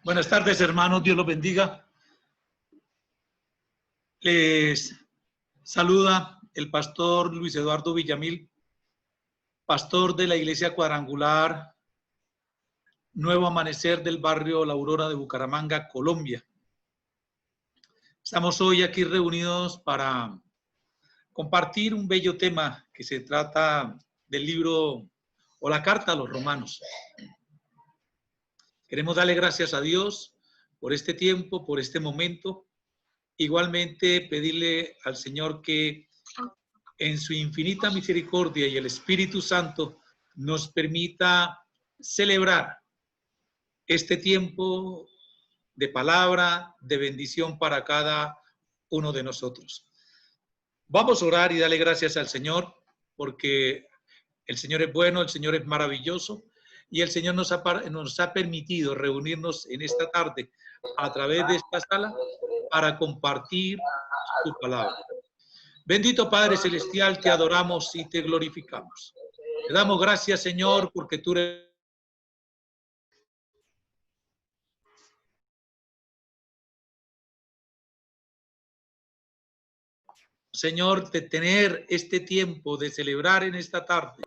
Buenas tardes, hermanos. Dios los bendiga. Les saluda el pastor Luis Eduardo Villamil, pastor de la Iglesia Cuadrangular Nuevo Amanecer del barrio La Aurora de Bucaramanga, Colombia. Estamos hoy aquí reunidos para compartir un bello tema que se trata del libro o la carta a los romanos. Queremos darle gracias a Dios por este tiempo, por este momento. Igualmente pedirle al Señor que en su infinita misericordia y el Espíritu Santo nos permita celebrar este tiempo de palabra, de bendición para cada uno de nosotros. Vamos a orar y darle gracias al Señor porque el Señor es bueno, el Señor es maravilloso y el Señor nos ha permitido reunirnos en esta tarde a través de esta sala para compartir su palabra. Bendito Padre Celestial, te adoramos y te glorificamos. Te damos gracias, Señor, porque tú eres... Señor, de tener este tiempo, de celebrar en esta tarde,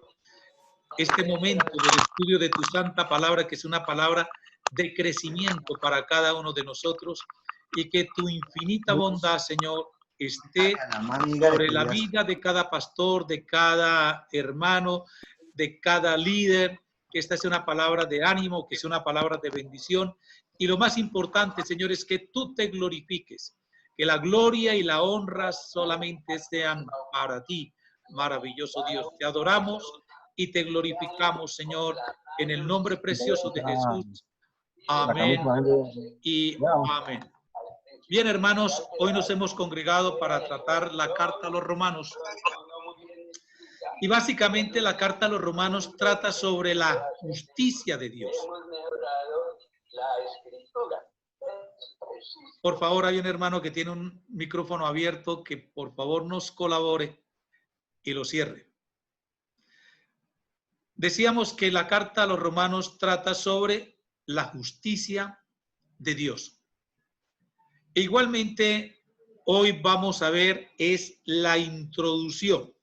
este momento del estudio de tu santa palabra, que es una palabra de crecimiento para cada uno de nosotros, y que tu infinita bondad, Señor, esté sobre la vida de cada pastor, de cada hermano, de cada líder, que esta sea una palabra de ánimo, que sea una palabra de bendición, y lo más importante, Señor, es que tú te glorifiques, que la gloria y la honra solamente sean para ti, maravilloso Dios. Te adoramos y te glorificamos, Señor, en el nombre precioso de Jesús. Amén y amén. Bien, hermanos, hoy nos hemos congregado para tratar la carta a los romanos. Y básicamente la carta a los romanos trata sobre la justicia de Dios. Por favor, hay un hermano que tiene un micrófono abierto que por favor nos colabore y lo cierre. Decíamos que la carta a los romanos trata sobre la justicia de Dios. E igualmente, hoy vamos a ver es la introducción,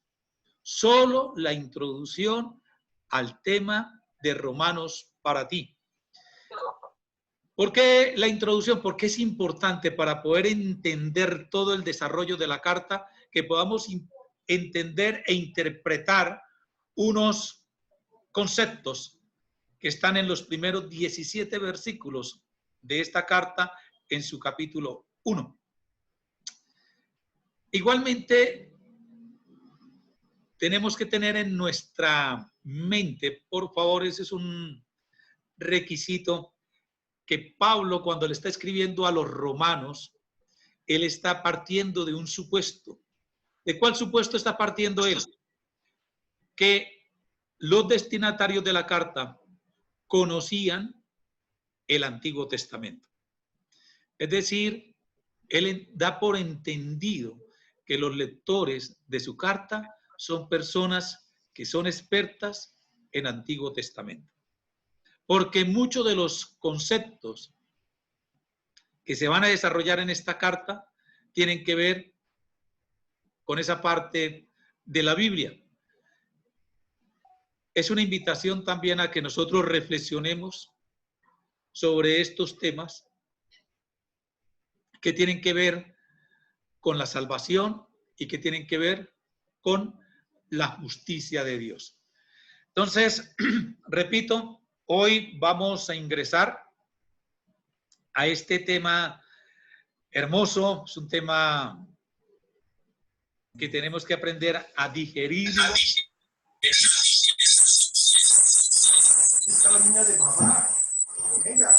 solo la introducción al tema de Romanos para ti. ¿Por qué la introducción? Porque es importante para poder entender todo el desarrollo de la carta, que podamos entender e interpretar unos conceptos que están en los primeros 17 versículos de esta carta en su capítulo 1. Igualmente, tenemos que tener en nuestra mente, por favor, ese es un requisito, que Pablo, cuando le está escribiendo a los romanos, él está partiendo de un supuesto. ¿De cuál supuesto está partiendo él? Que los destinatarios de la carta conocían el Antiguo Testamento. Es decir, él da por entendido que los lectores de su carta son personas que son expertas en Antiguo Testamento. Porque muchos de los conceptos que se van a desarrollar en esta carta tienen que ver con esa parte de la Biblia. Es una invitación también a que nosotros reflexionemos sobre estos temas que tienen que ver con la salvación y que tienen que ver con la justicia de Dios. Entonces, repito, hoy vamos a ingresar a este tema hermoso. Es un tema que tenemos que aprender a digerir. Está la niña de papá. Venga.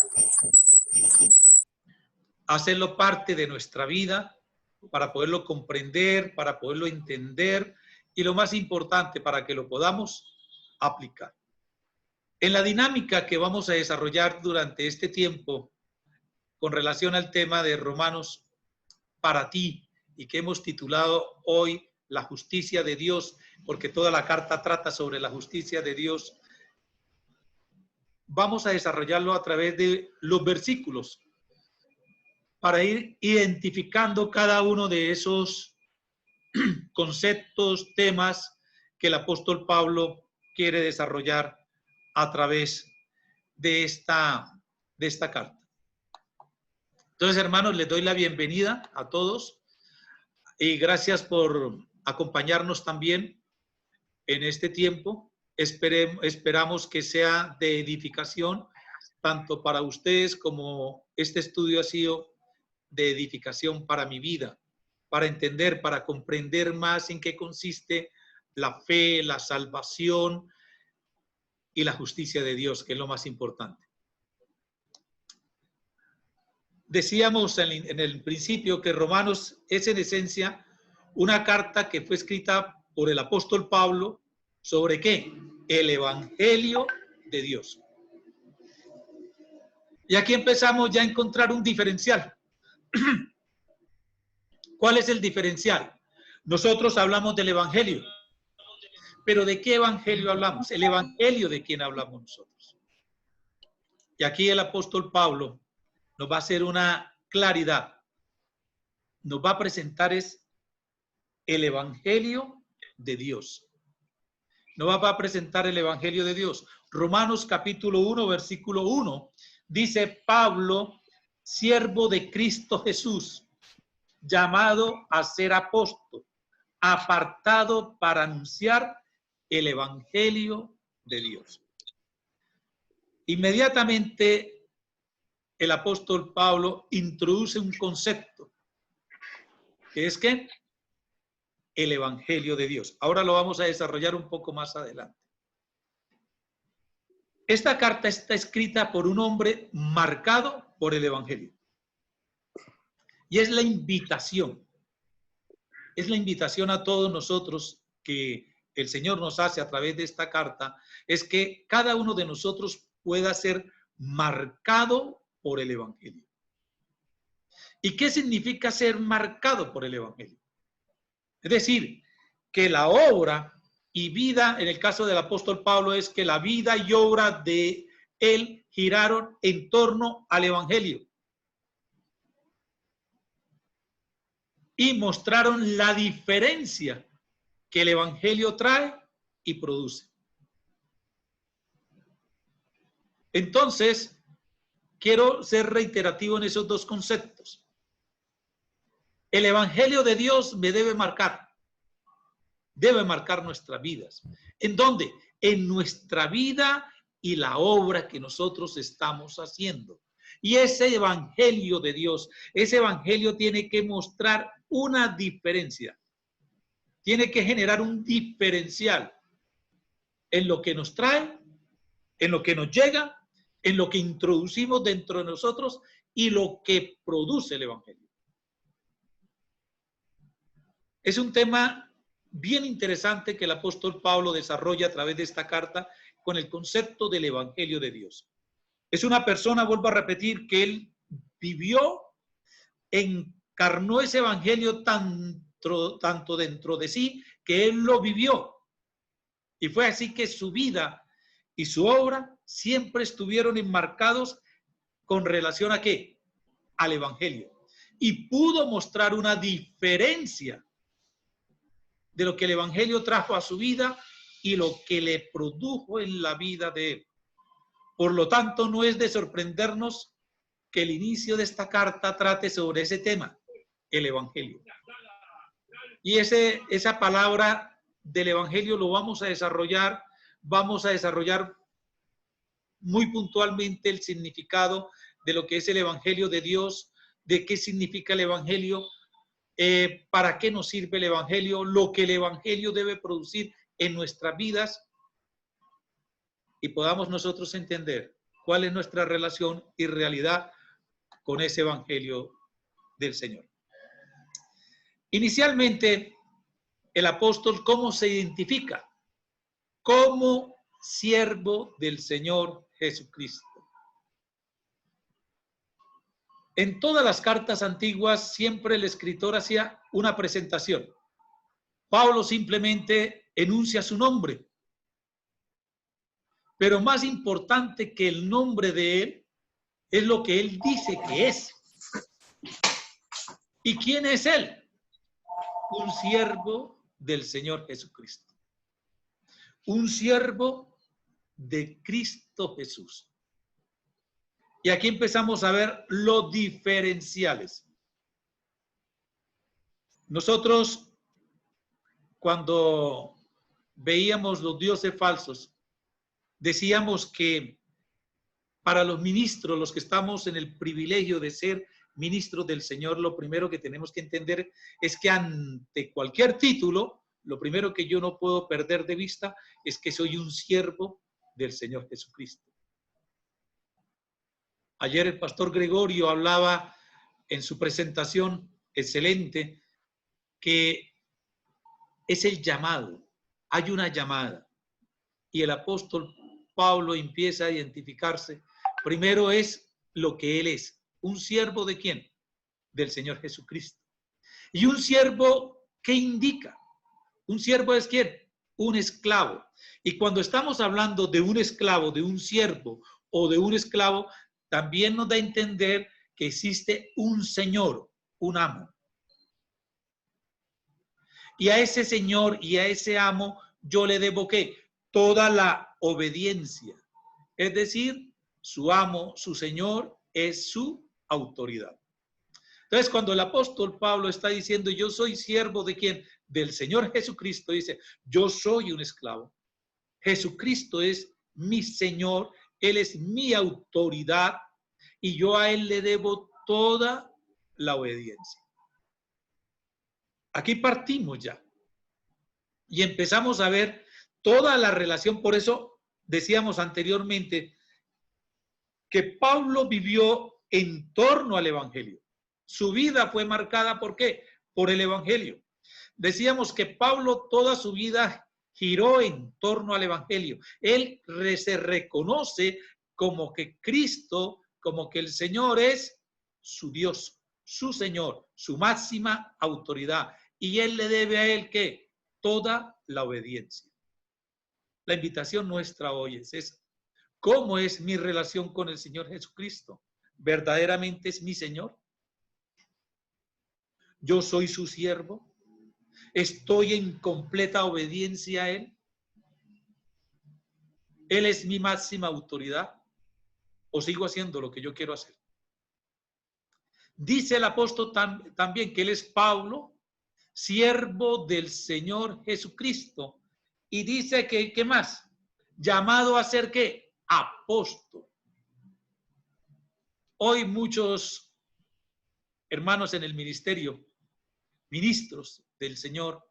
Hacerlo parte de nuestra vida para poderlo comprender, para poderlo entender y lo más importante, para que lo podamos aplicar. En la dinámica que vamos a desarrollar durante este tiempo con relación al tema de Romanos para ti y que hemos titulado hoy La justicia de Dios, porque toda la carta trata sobre la justicia de Dios, vamos a desarrollarlo a través de los versículos para ir identificando cada uno de esos conceptos, temas que el apóstol Pablo quiere desarrollar a través de esta carta. Entonces, hermanos, les doy la bienvenida a todos y gracias por acompañarnos también en este tiempo. Esperamos que sea de edificación, tanto para ustedes como este estudio ha sido de edificación para mi vida, para entender, para comprender más en qué consiste la fe, la salvación y la justicia de Dios, que es lo más importante. Decíamos en el principio que Romanos es en esencia una carta que fue escrita por el apóstol Pablo sobre ¿qué? El Evangelio de Dios. Y aquí empezamos ya a encontrar un diferencial. ¿Cuál es el diferencial? Nosotros hablamos del Evangelio, pero ¿de qué Evangelio hablamos? El Evangelio de quién hablamos nosotros. Y aquí el apóstol Pablo nos va a hacer una claridad. Nos va a presentar es el Evangelio de Dios. Nos va a presentar el Evangelio de Dios. Romanos capítulo 1, versículo 1, dice Pablo, siervo de Cristo Jesús, llamado a ser apóstol, apartado para anunciar el Evangelio de Dios. Inmediatamente el apóstol Pablo introduce un concepto, que es que el Evangelio de Dios. Ahora lo vamos a desarrollar un poco más adelante. Esta carta está escrita por un hombre marcado por el Evangelio. Y es la invitación a todos nosotros que el Señor nos hace a través de esta carta, es que cada uno de nosotros pueda ser marcado por el Evangelio. ¿Y qué significa ser marcado por el Evangelio? Es decir, que la obra y vida, en el caso del apóstol Pablo, es que la vida y obra de él giraron en torno al Evangelio. Y mostraron la diferencia que el Evangelio trae y produce. Entonces, quiero ser reiterativo en esos dos conceptos. El Evangelio de Dios me debe marcar nuestras vidas. ¿En dónde? En nuestra vida y la obra que nosotros estamos haciendo. Y ese Evangelio de Dios, ese Evangelio tiene que mostrar una diferencia. Tiene que generar un diferencial en lo que nos trae, en lo que nos llega, en lo que introducimos dentro de nosotros y lo que produce el Evangelio. Es un tema bien interesante que el apóstol Pablo desarrolla a través de esta carta con el concepto del Evangelio de Dios. Es una persona, vuelvo a repetir, que él vivió, encarnó ese Evangelio tanto dentro de sí, que él lo vivió. Y fue así que su vida y su obra siempre estuvieron enmarcados con relación a ¿qué? Al Evangelio. Y pudo mostrar una diferencia de lo que el Evangelio trajo a su vida y lo que le produjo en la vida de él. Por lo tanto, no es de sorprendernos que el inicio de esta carta trate sobre ese tema, el Evangelio. Y esa palabra del Evangelio lo vamos a desarrollar muy puntualmente el significado de lo que es el Evangelio de Dios, de qué significa el Evangelio, para qué nos sirve el Evangelio, lo que el Evangelio debe producir en nuestras vidas y podamos nosotros entender cuál es nuestra relación y realidad con ese Evangelio del Señor. Inicialmente, el apóstol, ¿cómo se identifica? Como siervo del Señor Jesucristo. En todas las cartas antiguas siempre el escritor hacía una presentación. Pablo simplemente enuncia su nombre. Pero más importante que el nombre de él es lo que él dice que es. ¿Y quién es él? Un siervo del Señor Jesucristo. Un siervo de Cristo Jesús. Y aquí empezamos a ver los diferenciales. Nosotros, cuando veíamos los dioses falsos, decíamos que para los ministros, los que estamos en el privilegio de ser ministros del Señor, lo primero que tenemos que entender es que ante cualquier título, lo primero que yo no puedo perder de vista es que soy un siervo del Señor Jesucristo. Ayer el pastor Gregorio hablaba en su presentación excelente que es el llamado, hay una llamada y el apóstol Pablo empieza a identificarse. Primero es lo que él es, un siervo ¿de quién? Del Señor Jesucristo. Y un siervo, ¿qué indica? Un siervo es ¿quién? Un esclavo. Y cuando estamos hablando de un esclavo, de un siervo o de un esclavo, también nos da a entender que existe un señor, un amo. Y a ese señor y a ese amo yo le debo ¿qué? Toda la obediencia. Es decir, su amo, su señor, es su autoridad. Entonces, cuando el apóstol Pablo está diciendo, yo soy siervo ¿de quién? Del Señor Jesucristo, dice, yo soy un esclavo. Jesucristo es mi Señor, Él es mi autoridad y yo a Él le debo toda la obediencia. Aquí partimos ya y empezamos a ver toda la relación, por eso decíamos anteriormente que Pablo vivió en torno al Evangelio. Su vida fue marcada ¿por qué? Por el Evangelio. Decíamos que Pablo toda su vida giró en torno al Evangelio. Él se reconoce como que Cristo, como que el Señor es su Dios, su Señor, su máxima autoridad. Y él le debe a él ¿qué? Toda la obediencia. La invitación nuestra hoy es esa. ¿Cómo es mi relación con el Señor Jesucristo? ¿Verdaderamente es mi Señor? ¿Yo soy su siervo? ¿Estoy en completa obediencia a Él? ¿Él es mi máxima autoridad? ¿O sigo haciendo lo que yo quiero hacer? Dice el apóstol también que Él es Pablo, siervo del Señor Jesucristo. Y dice que, ¿qué más? Llamado a ser, ¿qué? Apóstol. Hoy muchos hermanos en el ministerio, ministros del Señor,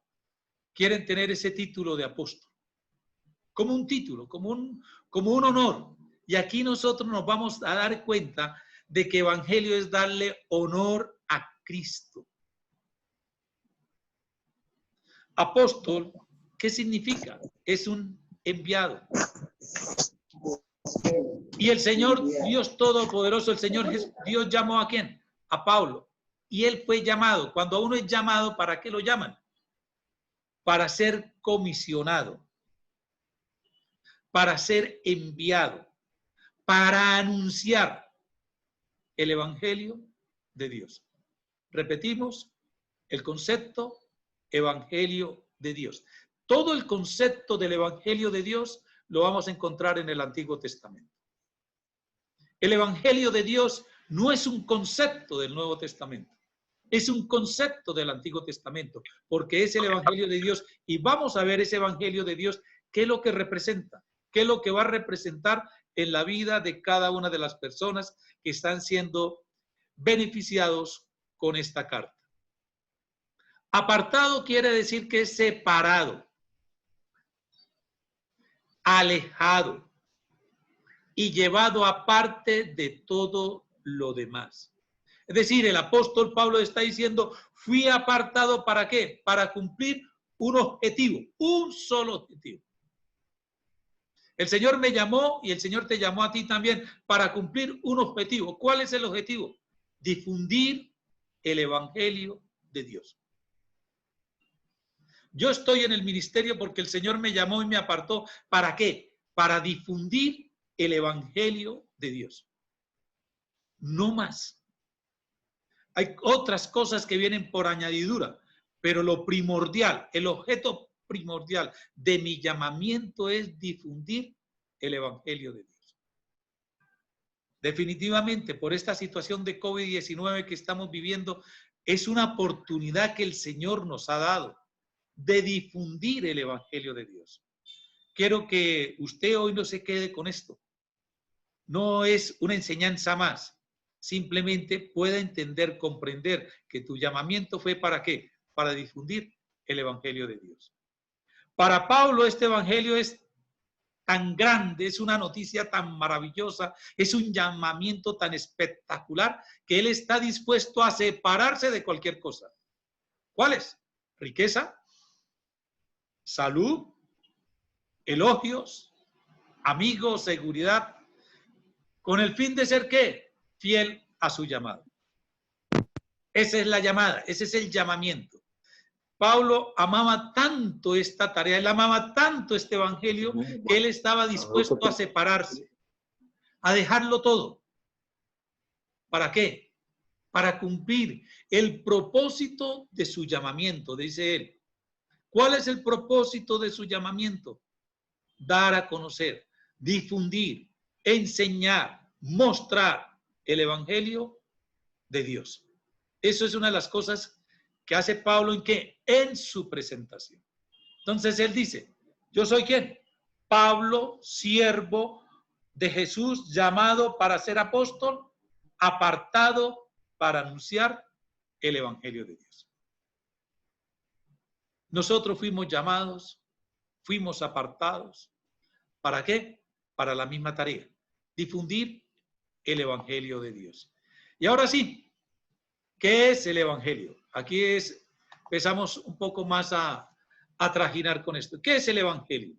quieren tener ese título de apóstol. Como un título, como un honor. Y aquí nosotros nos vamos a dar cuenta de que evangelio es darle honor a Cristo. Apóstol, ¿qué significa? Es un enviado. Y el Señor Dios Todopoderoso, el Señor Dios llamó ¿a quién? A Pablo. Y él fue llamado. Cuando uno es llamado, ¿para qué lo llaman? Para ser comisionado, para ser enviado, para anunciar el Evangelio de Dios. Repetimos, el concepto Evangelio de Dios. Todo el concepto del Evangelio de Dios lo vamos a encontrar en el Antiguo Testamento. El Evangelio de Dios no es un concepto del Nuevo Testamento, es un concepto del Antiguo Testamento, porque es el Evangelio de Dios y vamos a ver ese Evangelio de Dios, qué es lo que representa, qué es lo que va a representar en la vida de cada una de las personas que están siendo beneficiados con esta carta. Apartado quiere decir que es separado, alejado y llevado aparte de todo lo demás. Es decir, el apóstol Pablo está diciendo, fui apartado ¿para qué? Para cumplir un objetivo, un solo objetivo. El Señor me llamó y el Señor te llamó a ti también para cumplir un objetivo. ¿Cuál es el objetivo? Difundir el Evangelio de Dios. Yo estoy en el ministerio porque el Señor me llamó y me apartó. ¿Para qué? Para difundir el Evangelio de Dios. No más. Hay otras cosas que vienen por añadidura, pero lo primordial, el objeto primordial de mi llamamiento es difundir el Evangelio de Dios. Definitivamente, por esta situación de COVID-19 que estamos viviendo, es una oportunidad que el Señor nos ha dado de difundir el Evangelio de Dios. Quiero que usted hoy no se quede con esto. No es una enseñanza más. Simplemente pueda entender, comprender que tu llamamiento fue ¿para qué? Para difundir el Evangelio de Dios. Para Pablo este Evangelio es tan grande, es una noticia tan maravillosa, es un llamamiento tan espectacular que él está dispuesto a separarse de cualquier cosa. ¿Cuáles? Riqueza, salud, elogios, amigos, seguridad, con el fin de ser ¿qué? Fiel a su llamado. Esa es la llamada, ese es el llamamiento. Pablo amaba tanto esta tarea, él amaba tanto este evangelio, que él estaba dispuesto a separarse, a dejarlo todo. ¿Para qué? Para cumplir el propósito de su llamamiento, dice él. ¿Cuál es el propósito de su llamamiento? Dar a conocer, difundir, enseñar, mostrar el evangelio de Dios. Eso es una de las cosas que hace Pablo en qué? En su presentación. Entonces él dice, ¿yo soy quién? Pablo, siervo de Jesús, llamado para ser apóstol, apartado para anunciar el evangelio de Dios. Nosotros fuimos llamados, fuimos apartados. ¿Para qué? para la misma tarea, difundir el Evangelio de Dios. Y ahora sí, ¿qué es el Evangelio? Aquí empezamos un poco más a trajinar con esto. ¿Qué es el Evangelio?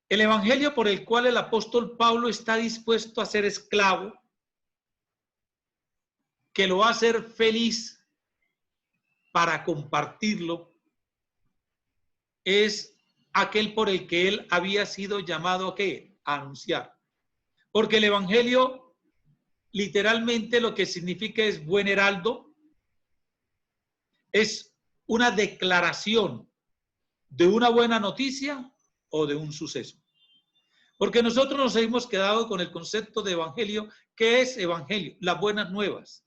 El Evangelio por el cual el apóstol Pablo está dispuesto a ser esclavo, que lo va a hacer feliz para compartirlo, es aquel por el que él había sido llamado ¿a qué? A anunciar. Porque el Evangelio literalmente lo que significa es buen heraldo, es una declaración de una buena noticia o de un suceso. Porque nosotros nos hemos quedado con el concepto de evangelio. ¿Qué es evangelio? Las buenas nuevas.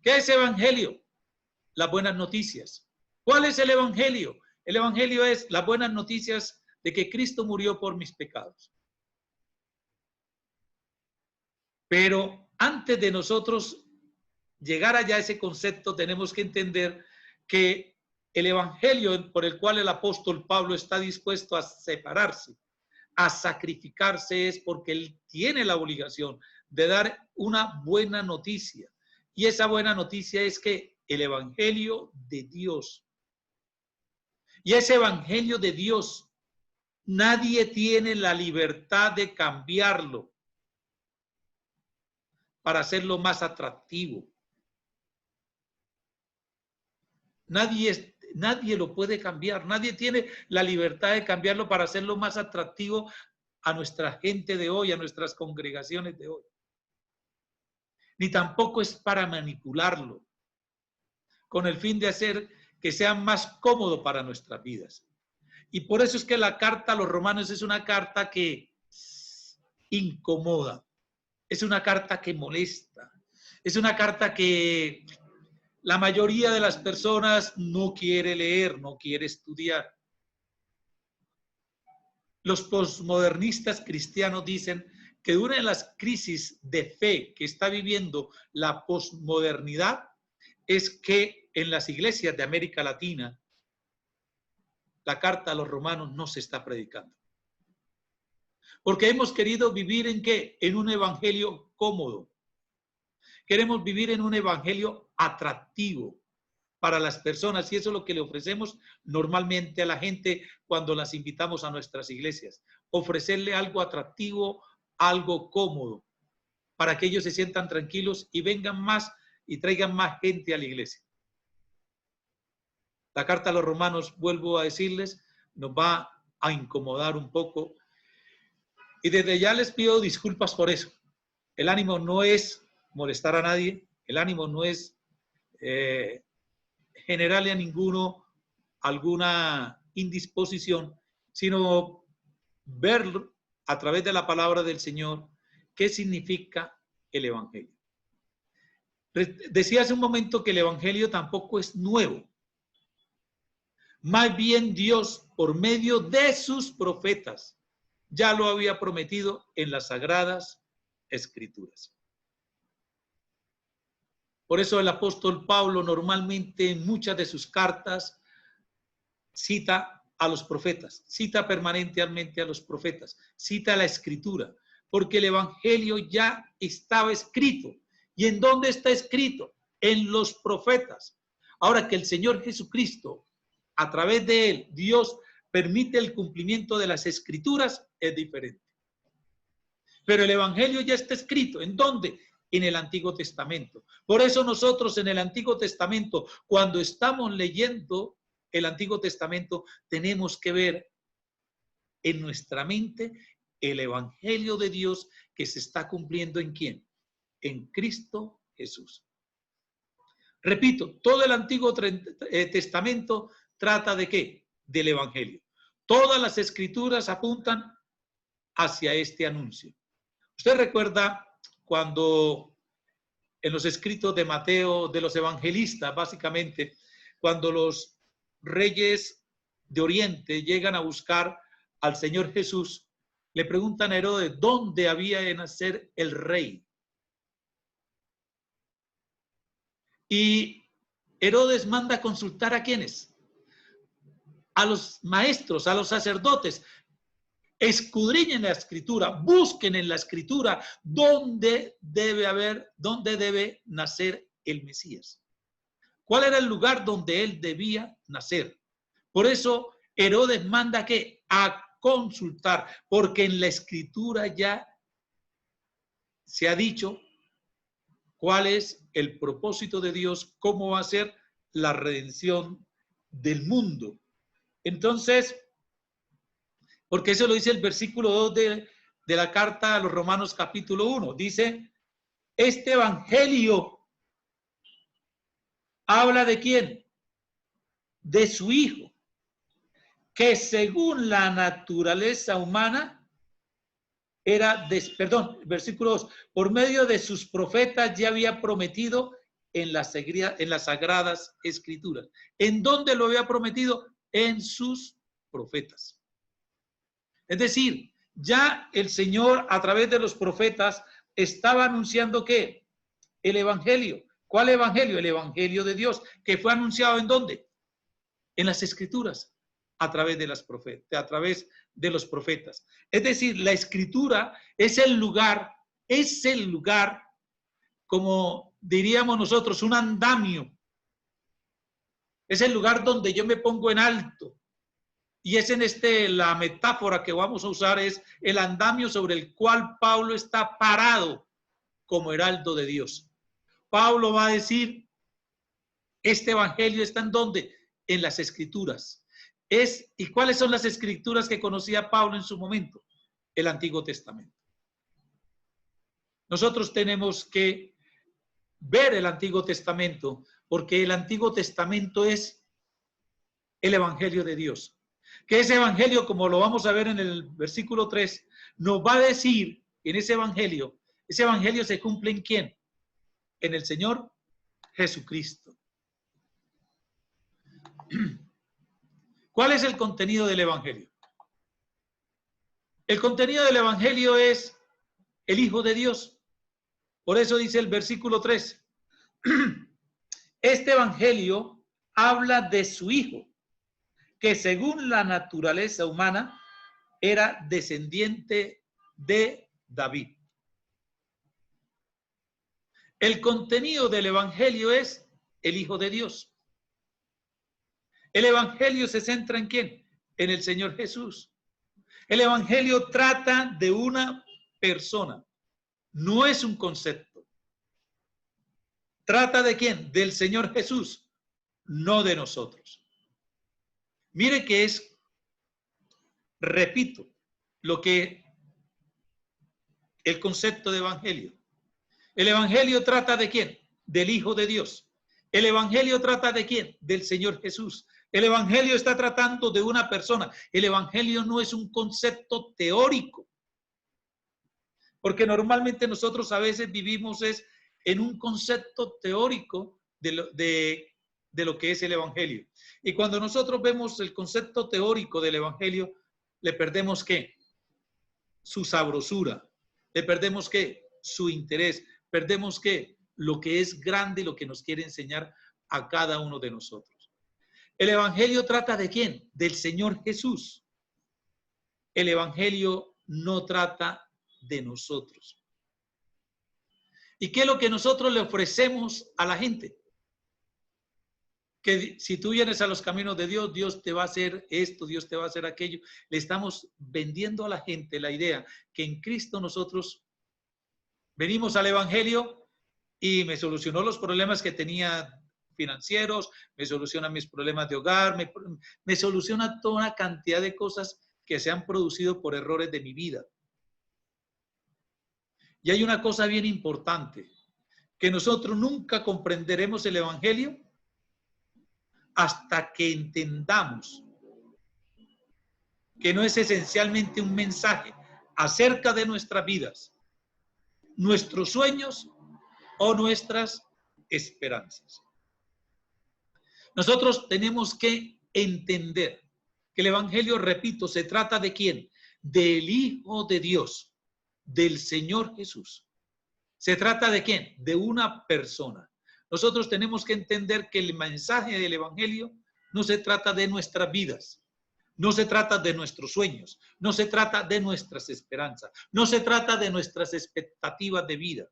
¿Qué es evangelio? Las buenas noticias. ¿Cuál es el evangelio? El evangelio es las buenas noticias de que Cristo murió por mis pecados. Pero antes de nosotros llegar allá a ese concepto, tenemos que entender que el evangelio por el cual el apóstol Pablo está dispuesto a separarse, a sacrificarse, es porque él tiene la obligación de dar una buena noticia. Y esa buena noticia es que el evangelio de Dios, y ese evangelio de Dios, nadie tiene la libertad de cambiarlo para hacerlo más atractivo. Nadie lo puede cambiar, nadie tiene la libertad de cambiarlo para hacerlo más atractivo a nuestra gente de hoy, a nuestras congregaciones de hoy. Ni tampoco es para manipularlo, con el fin de hacer que sea más cómodo para nuestras vidas. Y por eso es que la carta a los romanos es una carta que incomoda, es una carta que molesta, es una carta que la mayoría de las personas no quiere leer, no quiere estudiar. Los posmodernistas cristianos dicen que una de las crisis de fe que está viviendo la posmodernidad es que en las iglesias de América Latina la carta a los romanos no se está predicando. Porque hemos querido vivir ¿en qué? En un evangelio cómodo. Queremos vivir en un evangelio atractivo para las personas, y eso es lo que le ofrecemos normalmente a la gente cuando las invitamos a nuestras iglesias. Ofrecerle algo atractivo, algo cómodo, para que ellos se sientan tranquilos y vengan más y traigan más gente a la iglesia. La carta a los romanos, vuelvo a decirles, nos va a incomodar un poco. Y desde ya les pido disculpas por eso. El ánimo no es molestar a nadie, el ánimo no es generarle a ninguno alguna indisposición, sino ver a través de la palabra del Señor qué significa el Evangelio. Decía hace un momento que el Evangelio tampoco es nuevo. Más bien Dios, por medio de sus profetas, ya lo había prometido en las Sagradas Escrituras. Por eso el apóstol Pablo normalmente en muchas de sus cartas cita a los profetas, cita permanentemente a los profetas, cita la Escritura, porque el Evangelio ya estaba escrito. ¿Y en dónde está escrito? En los profetas. Ahora que el Señor Jesucristo, a través de él, Dios permite el cumplimiento de las Escrituras, es diferente. Pero el Evangelio ya está escrito. ¿En dónde? En el Antiguo Testamento. Por eso nosotros en el Antiguo Testamento, cuando estamos leyendo el Antiguo Testamento, tenemos que ver en nuestra mente el Evangelio de Dios que se está cumpliendo ¿en quién? En Cristo Jesús. Repito, todo el Antiguo Testamento trata ¿de qué? Del Evangelio. Todas las Escrituras apuntan hacia este anuncio. Usted recuerda cuando en los escritos de Mateo, de los evangelistas, básicamente, cuando los reyes de Oriente llegan a buscar al Señor Jesús, le preguntan a Herodes dónde había de nacer el rey. Y Herodes manda a consultar a quiénes. a los maestros, a los sacerdotes, escudriñen la escritura, busquen en la escritura dónde debe nacer el Mesías. ¿Cuál era el lugar donde él debía nacer? Por eso Herodes manda que a consultar, porque en la escritura ya se ha dicho cuál es el propósito de Dios, cómo va a ser la redención del mundo. Entonces, porque eso lo dice el versículo 2 de la carta a los Romanos capítulo 1. Dice, este evangelio habla ¿de quién? De su Hijo, que según la naturaleza humana versículo 2, por medio de sus profetas ya había prometido en las sagradas escrituras. ¿En dónde lo había prometido? En sus profetas. Es decir, ya el Señor a través de los profetas estaba anunciando ¿qué? El evangelio. ¿Cuál evangelio? El evangelio de Dios, que fue anunciado ¿en dónde? En las escrituras, a través de los profetas. Es decir, la escritura es el lugar, como diríamos nosotros, un andamio. Es el lugar donde yo me pongo en alto. Y es la metáfora que vamos a usar es el andamio sobre el cual Pablo está parado como heraldo de Dios. Pablo va a decir, este evangelio está ¿en dónde? En las escrituras. ¿Y cuáles son las escrituras que conocía Pablo en su momento? El Antiguo Testamento. Nosotros tenemos que ver el Antiguo Testamento porque el Antiguo Testamento es el evangelio de Dios. Que ese evangelio, como lo vamos a ver en el versículo 3, nos va a decir en ese evangelio se cumple ¿en quién? En el Señor Jesucristo. ¿Cuál es el contenido del evangelio? El contenido del evangelio es el Hijo de Dios. Por eso dice el versículo 3. Este evangelio habla de su Hijo, que según la naturaleza humana era descendiente de David. El contenido del evangelio es el Hijo de Dios. El evangelio se centra ¿en quién? En el Señor Jesús. El evangelio trata de una persona, no es un concepto. ¿Trata de quién? Del Señor Jesús, no de nosotros. Mire que repito, el concepto de evangelio. El evangelio trata de quién? Del Hijo de Dios. El evangelio trata de quién? Del Señor Jesús. El evangelio está tratando de una persona. El evangelio no es un concepto teórico. Porque normalmente nosotros a veces vivimos en un concepto teórico de lo que es el evangelio. Y cuando nosotros vemos el concepto teórico del evangelio, le perdemos ¿qué? Su sabrosura. Le perdemos ¿qué? Su interés. Perdemos ¿qué? Lo que es grande y lo que nos quiere enseñar a cada uno de nosotros. El evangelio trata de ¿quién? Del Señor Jesús. El evangelio no trata de nosotros. ¿Y qué es lo que nosotros le ofrecemos a la gente? Que si tú vienes a los caminos de Dios, Dios te va a hacer esto, Dios te va a hacer aquello. Le estamos vendiendo a la gente la idea que en Cristo nosotros venimos al evangelio y me solucionó los problemas que tenía financieros, me soluciona mis problemas de hogar, me soluciona toda una cantidad de cosas que se han producido por errores de mi vida. Y hay una cosa bien importante, que nosotros nunca comprenderemos el evangelio hasta que entendamos que no es esencialmente un mensaje acerca de nuestras vidas, nuestros sueños o nuestras esperanzas. Nosotros tenemos que entender que el evangelio, repito, se trata de ¿quién? Del Hijo de Dios, del Señor Jesús. ¿Se trata de quién? De una persona. Nosotros tenemos que entender que el mensaje del evangelio no se trata de nuestras vidas, No se trata de nuestros sueños, no se trata de nuestras esperanzas, no se trata de nuestras expectativas de vida.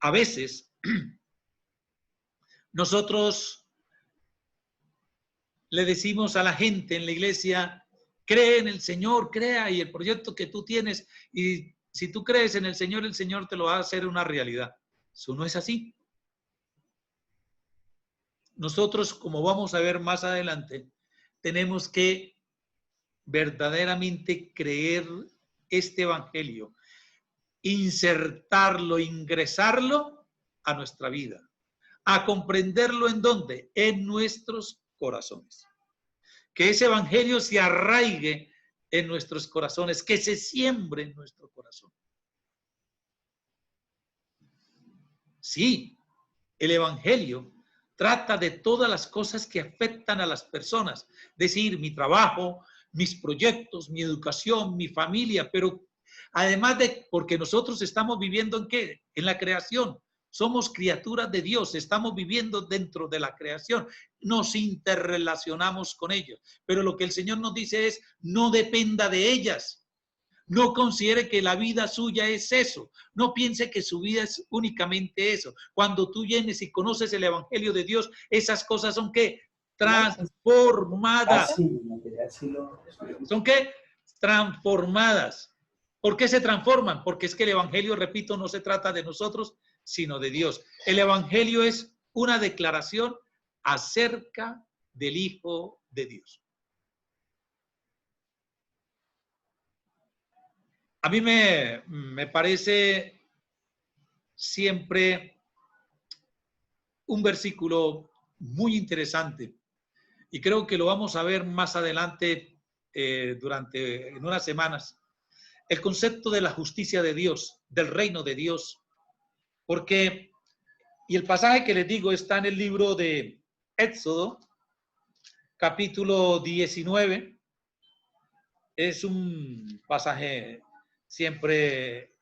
A veces nosotros le decimos a la gente en la iglesia, cree en el Señor, crea, y el proyecto que tú tienes, y si tú crees en el Señor te lo va a hacer una realidad. Eso no es así. Nosotros, como vamos a ver más adelante, tenemos que verdaderamente creer este evangelio, insertarlo, ingresarlo a nuestra vida, a comprenderlo en dónde, en nuestros corazones. Que ese evangelio se arraigue en nuestros corazones, que se siembre en nuestro corazón. Sí, el evangelio trata de todas las cosas que afectan a las personas, es decir, mi trabajo, mis proyectos, mi educación, mi familia, pero además de, porque nosotros estamos viviendo ¿en qué? En la creación. Somos criaturas de Dios, estamos viviendo dentro de la creación, nos interrelacionamos con ellos. Pero lo que el Señor nos dice es, no dependa de ellas. No considere que la vida suya es eso. No piense que su vida es únicamente eso. Cuando tú vienes y conoces el Evangelio de Dios, esas cosas son ¿qué? Transformadas. ¿Son qué? Transformadas. ¿Por qué se transforman? Porque es que el Evangelio, repito, no se trata de nosotros, sino de Dios. El Evangelio es una declaración acerca del Hijo de Dios. A mí me parece siempre un versículo muy interesante y creo que lo vamos a ver más adelante en unas semanas. El concepto de la justicia de Dios, del reino de Dios, porque, y el pasaje que les digo está en el libro de Éxodo, capítulo 19, es un pasaje siempre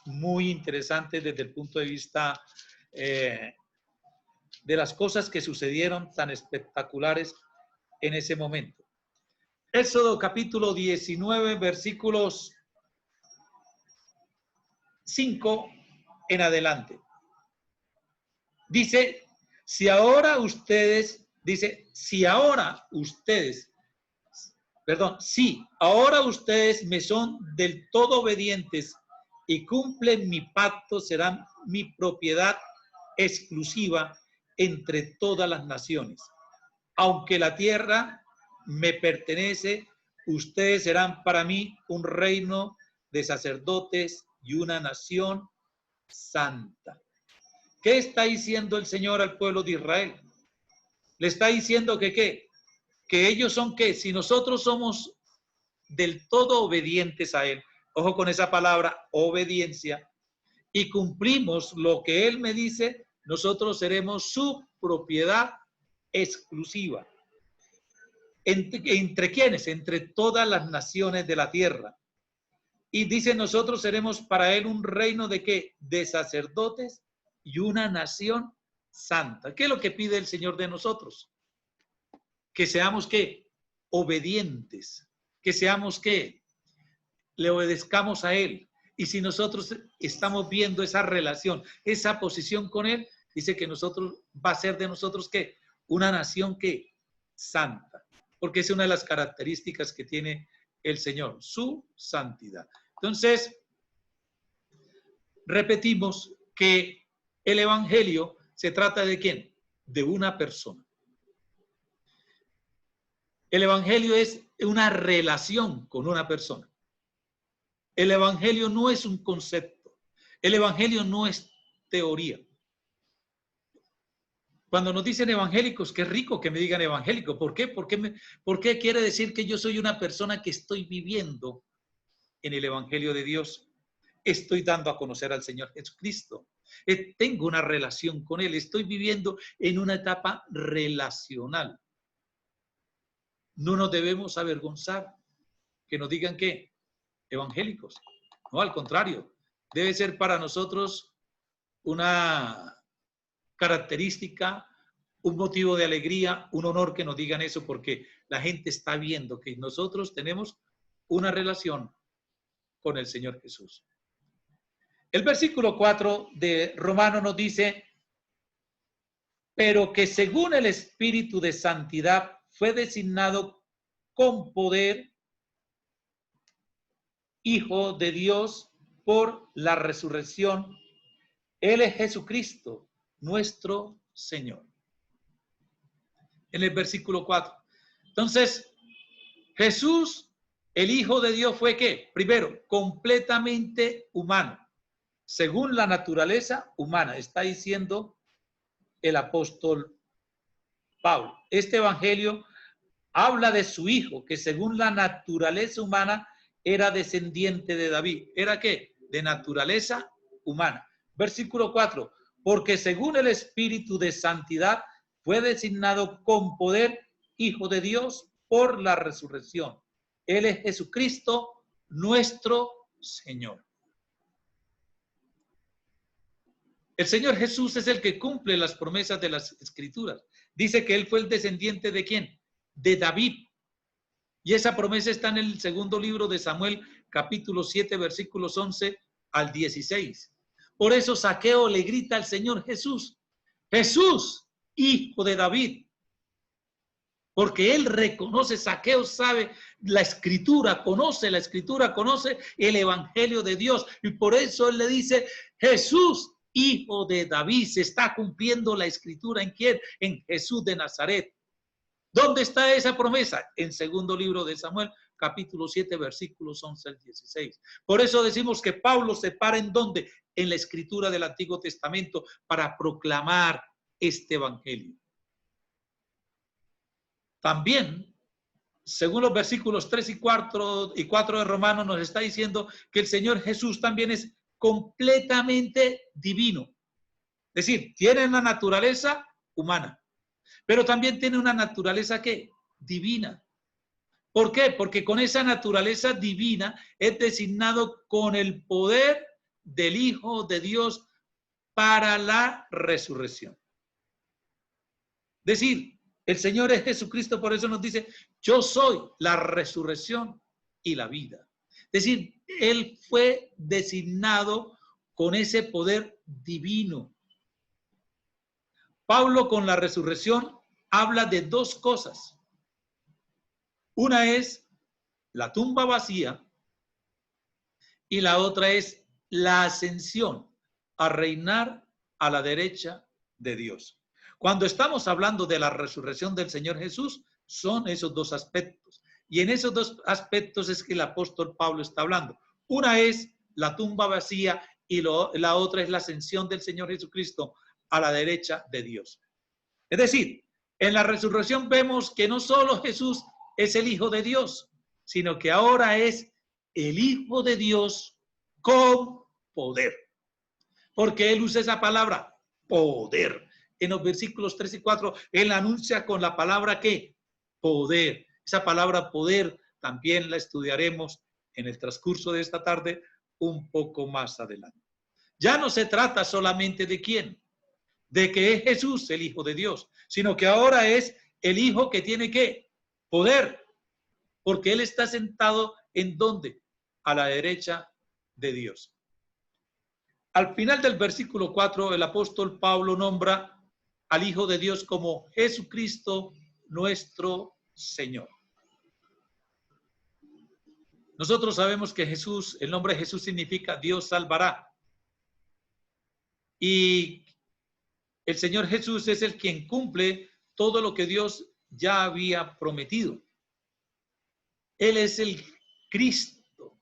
muy interesante desde el punto de vista de las cosas que sucedieron tan espectaculares en ese momento. Éxodo capítulo 19, versículos 5 en adelante. Dice, si ahora ustedes me son del todo obedientes y cumplen mi pacto, serán mi propiedad exclusiva entre todas las naciones. Aunque la tierra me pertenece, ustedes serán para mí un reino de sacerdotes y una nación santa. ¿Qué está diciendo el Señor al pueblo de Israel? Le está diciendo que ¿qué? Que ellos son ¿qué? Si nosotros somos del todo obedientes a Él, ojo con esa palabra, obediencia, y cumplimos lo que Él me dice, nosotros seremos su propiedad exclusiva. ¿Entre quiénes? Entre todas las naciones de la tierra. Y dice, nosotros seremos para Él un reino de ¿qué? De sacerdotes y una nación santa. ¿Qué es lo que pide el Señor de nosotros? Que seamos ¿qué? Obedientes. Que seamos ¿qué? Le obedezcamos a Él. Y si nosotros estamos viendo esa relación, esa posición con Él, dice que nosotros va a ser de nosotros ¿qué? Una nación ¿qué? Santa. Porque es una de las características que tiene el Señor, su santidad. Entonces, repetimos que el Evangelio se trata de ¿quién? De una persona. El Evangelio es una relación con una persona. El Evangelio no es un concepto. El Evangelio no es teoría. Cuando nos dicen evangélicos, qué rico que me digan evangélico. ¿Por qué? ¿Por qué quiere decir que yo soy una persona que estoy viviendo en el Evangelio de Dios? Estoy dando a conocer al Señor Jesucristo. Tengo una relación con Él. Estoy viviendo en una etapa relacional. No nos debemos avergonzar que nos digan ¿qué? Evangélicos. No, al contrario. Debe ser para nosotros una característica, un motivo de alegría, un honor que nos digan eso, porque la gente está viendo que nosotros tenemos una relación con el Señor Jesús. El versículo 4 de Romanos nos dice, pero que según el Espíritu de Santidad fue designado con poder Hijo de Dios por la resurrección. Él es Jesucristo, nuestro Señor. En el versículo 4. Entonces, Jesús, el Hijo de Dios, fue ¿qué? Primero, completamente humano, según la naturaleza humana, está diciendo el apóstol Pablo. Este evangelio habla de su Hijo, que según la naturaleza humana era descendiente de David. ¿Era qué? De naturaleza humana. Versículo 4. Porque según el Espíritu de Santidad fue designado con poder Hijo de Dios por la resurrección. Él es Jesucristo, nuestro Señor. El Señor Jesús es el que cumple las promesas de las Escrituras. Dice que Él fue el descendiente ¿de quién? De David. Y esa promesa está en el segundo libro de Samuel, capítulo 7, versículos 11 al 16. Por eso Zaqueo le grita al Señor Jesús, Jesús, hijo de David. Porque él reconoce, Zaqueo sabe la Escritura, conoce el Evangelio de Dios. Y por eso él le dice, Jesús, hijo de David. Se está cumpliendo la Escritura. ¿En quién? En Jesús de Nazaret. ¿Dónde está esa promesa? En segundo libro de Samuel, capítulo 7, versículos 11 al 16. Por eso decimos que Pablo se para en ¿dónde? En la Escritura del Antiguo Testamento para proclamar este Evangelio. También, según los versículos 3 y 4 de Romanos, nos está diciendo que el Señor Jesús también es completamente divino. Es decir, tiene una naturaleza humana, pero también tiene una naturaleza ¿qué? Divina. ¿Por qué? Porque con esa naturaleza divina es designado con el poder del Hijo de Dios para la resurrección. Es decir, el Señor es Jesucristo, por eso nos dice, yo soy la resurrección y la vida. Es decir, Él fue designado con ese poder divino. Pablo con la resurrección habla de dos cosas. Una es la tumba vacía y la otra es la ascensión a reinar a la derecha de Dios. Cuando estamos hablando de la resurrección del Señor Jesús, son esos dos aspectos. Y en esos dos aspectos es que el apóstol Pablo está hablando. Una es la tumba vacía y la otra es la ascensión del Señor Jesucristo a la derecha de Dios. Es decir, en la resurrección vemos que no solo Jesús es el Hijo de Dios, sino que ahora es el Hijo de Dios con poder. Porque Él usa esa palabra, poder. En los versículos 3 y 4, Él anuncia con la palabra ¿qué? Poder. Esa palabra poder también la estudiaremos en el transcurso de esta tarde un poco más adelante. Ya no se trata solamente de quién, de que es Jesús el Hijo de Dios, sino que ahora es el Hijo que tiene ¿qué? Poder, porque Él está sentado ¿en dónde? A la derecha de Dios. Al final del versículo 4, el apóstol Pablo nombra al Hijo de Dios como Jesucristo nuestro Señor. Nosotros sabemos que Jesús, el nombre de Jesús significa Dios salvará. Y el Señor Jesús es el quien cumple todo lo que Dios ya había prometido. Él es el Cristo.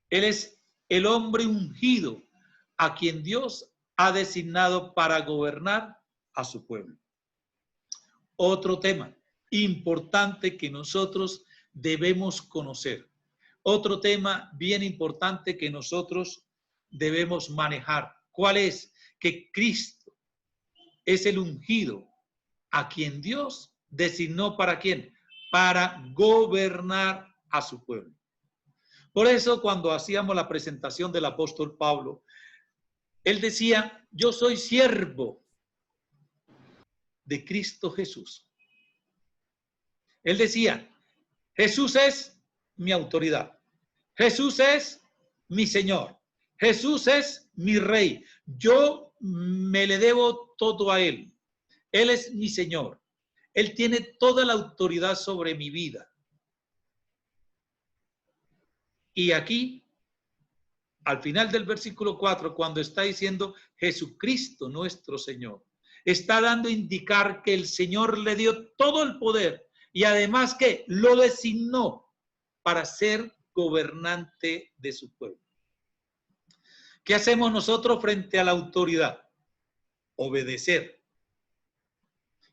Él es el hombre ungido a quien Dios ha designado para gobernar a su pueblo. Otro tema importante que nosotros debemos conocer. Otro tema bien importante que nosotros debemos manejar. ¿Cuál es? Que Cristo es el ungido a quien Dios designó ¿para quién? Para gobernar a su pueblo. Por eso cuando hacíamos la presentación del apóstol Pablo, él decía, yo soy siervo de Cristo Jesús. Él decía, Jesús es mi autoridad. Jesús es mi Señor. Jesús es mi Rey. Yo me le debo todo a Él. Él es mi Señor. Él tiene toda la autoridad sobre mi vida. Y aquí, al final del versículo 4, cuando está diciendo Jesucristo nuestro Señor, está dando a indicar que el Señor le dio todo el poder y además que lo designó para ser gobernante de su pueblo. ¿Qué hacemos nosotros frente a la autoridad? Obedecer.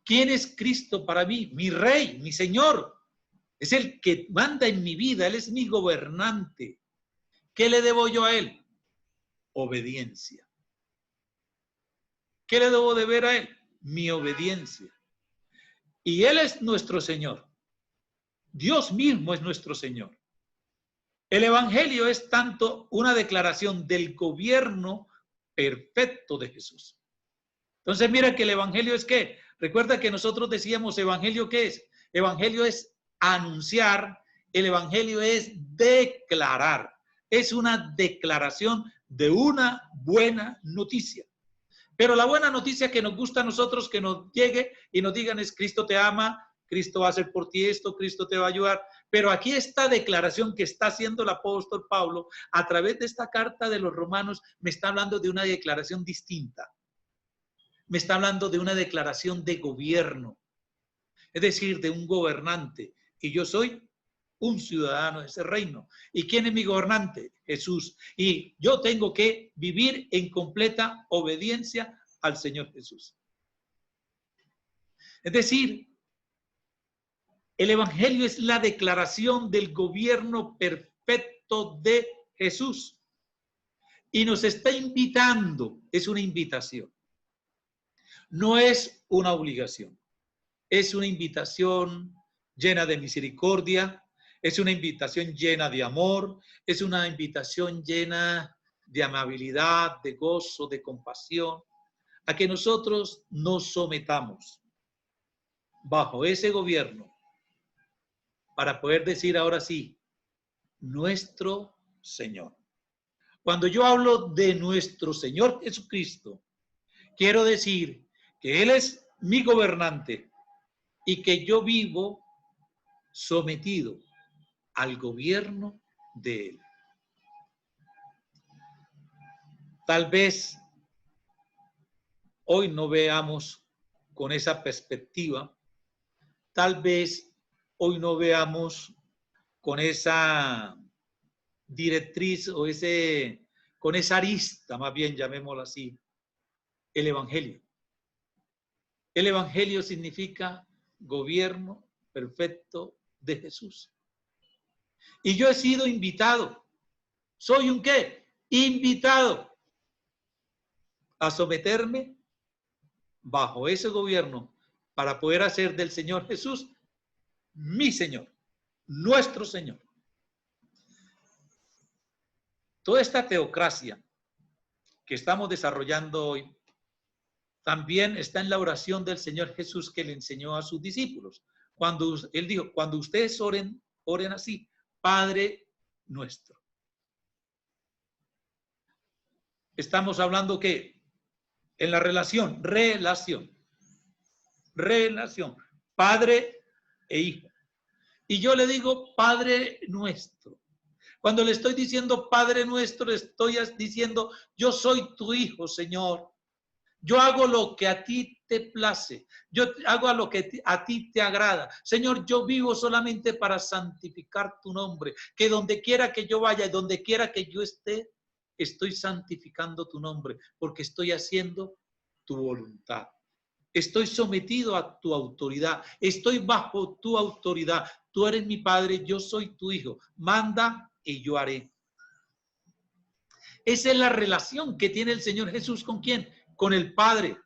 ¿Quién es Cristo para mí? Mi Rey, mi Señor. Es el que manda en mi vida, Él es mi gobernante. ¿Qué le debo yo a Él? Obediencia. ¿Qué le debo deber a Él? Mi obediencia. Y Él es nuestro Señor. Dios mismo es nuestro Señor. El Evangelio es tanto una declaración del gobierno perfecto de Jesús. Entonces mira que el Evangelio es ¿qué? Recuerda que nosotros decíamos Evangelio ¿qué es? Evangelio es anunciar, el Evangelio es declarar. Es una declaración de una buena noticia. Pero la buena noticia que nos gusta a nosotros que nos llegue y nos digan es Cristo te ama, Cristo va a hacer por ti esto, Cristo te va a ayudar. Pero aquí esta declaración que está haciendo el apóstol Pablo a través de esta carta de los romanos me está hablando de una declaración distinta. Me está hablando de una declaración de gobierno, es decir, de un gobernante. Y yo soy un ciudadano de ese reino. ¿Y quién es mi gobernante? Jesús. Y yo tengo que vivir en completa obediencia al Señor Jesús. Es decir, el Evangelio es la declaración del gobierno perfecto de Jesús. Y nos está invitando, es una invitación. No es una obligación. Es una invitación llena de misericordia, es una invitación llena de amor, es una invitación llena de amabilidad, de gozo, de compasión, a que nosotros nos sometamos bajo ese gobierno para poder decir ahora sí, nuestro Señor. Cuando yo hablo de nuestro Señor Jesucristo, quiero decir que Él es mi gobernante y que yo vivo sometido al gobierno de Él. Tal vez hoy no veamos con esa perspectiva, tal vez hoy no veamos con esa directriz o con esa arista, más bien llamémoslo así, el Evangelio. El Evangelio significa gobierno perfecto de Jesús. Y yo he sido invitado. ¿Soy un qué? Invitado a someterme bajo ese gobierno para poder hacer del Señor Jesús mi Señor, nuestro Señor. Toda esta teocracia que estamos desarrollando hoy también está en la oración del Señor Jesús que le enseñó a sus discípulos. Cuando Él dijo, cuando ustedes oren, oren así, Padre nuestro. Estamos hablando que en la relación, Padre e Hijo. Y yo le digo Padre nuestro. Cuando le estoy diciendo Padre nuestro, estoy diciendo, yo soy tu Hijo, Señor. Yo hago lo que a ti te place. Yo hago a lo que a ti te agrada. Señor, yo vivo solamente para santificar tu nombre. Que donde quiera que yo vaya, donde quiera que yo esté, estoy santificando tu nombre, porque estoy haciendo tu voluntad. Estoy sometido a tu autoridad. Estoy bajo tu autoridad. Tú eres mi Padre, yo soy tu Hijo. Manda y yo haré. Esa es la relación que tiene el Señor Jesús ¿con quién? Con el Padre.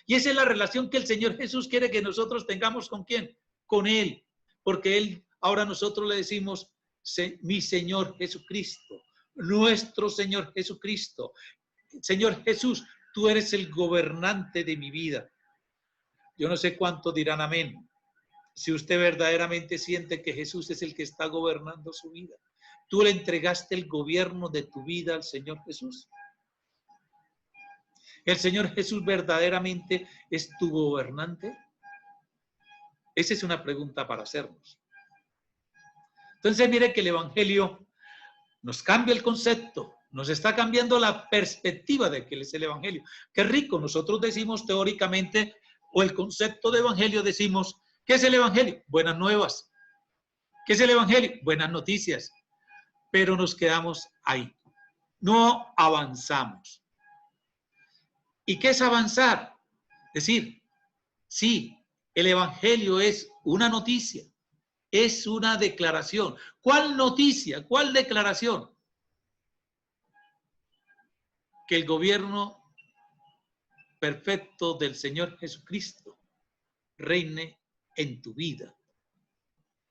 Y esa es la relación que el Señor Jesús quiere que nosotros tengamos ¿con quién? Con Él. Porque Él, ahora nosotros le decimos, mi Señor Jesucristo, nuestro Señor Jesucristo. Señor Jesús, tú eres el gobernante de mi vida. Yo no sé cuántos dirán amén. si usted verdaderamente siente que Jesús es el que está gobernando su vida. ¿Tú le entregaste el gobierno de tu vida al Señor Jesús? ¿El Señor Jesús verdaderamente es tu gobernante? Esa es una pregunta para hacernos. Entonces, mire que el Evangelio nos cambia el concepto, nos está cambiando la perspectiva de que es el Evangelio. Qué rico, nosotros decimos teóricamente, o el concepto de Evangelio decimos, ¿qué es el Evangelio? Buenas nuevas. ¿Qué es el Evangelio? Buenas noticias. Pero nos quedamos ahí. No avanzamos. ¿Y qué es avanzar? Es decir, sí, el Evangelio es una noticia, es una declaración. ¿Cuál noticia? ¿Cuál declaración? Que el gobierno perfecto del Señor Jesucristo reine en tu vida.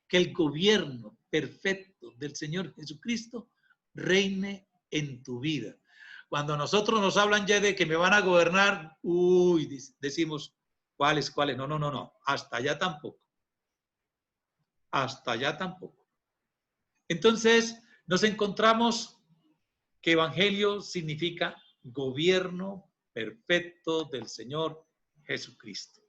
Que el gobierno perfecto del Señor Jesucristo reine en tu vida. Cuando nosotros nos hablan ya de que me van a gobernar, decimos, ¿cuáles? No, hasta allá tampoco. Hasta allá tampoco. Entonces, nos encontramos que evangelio significa gobierno perfecto del Señor Jesucristo.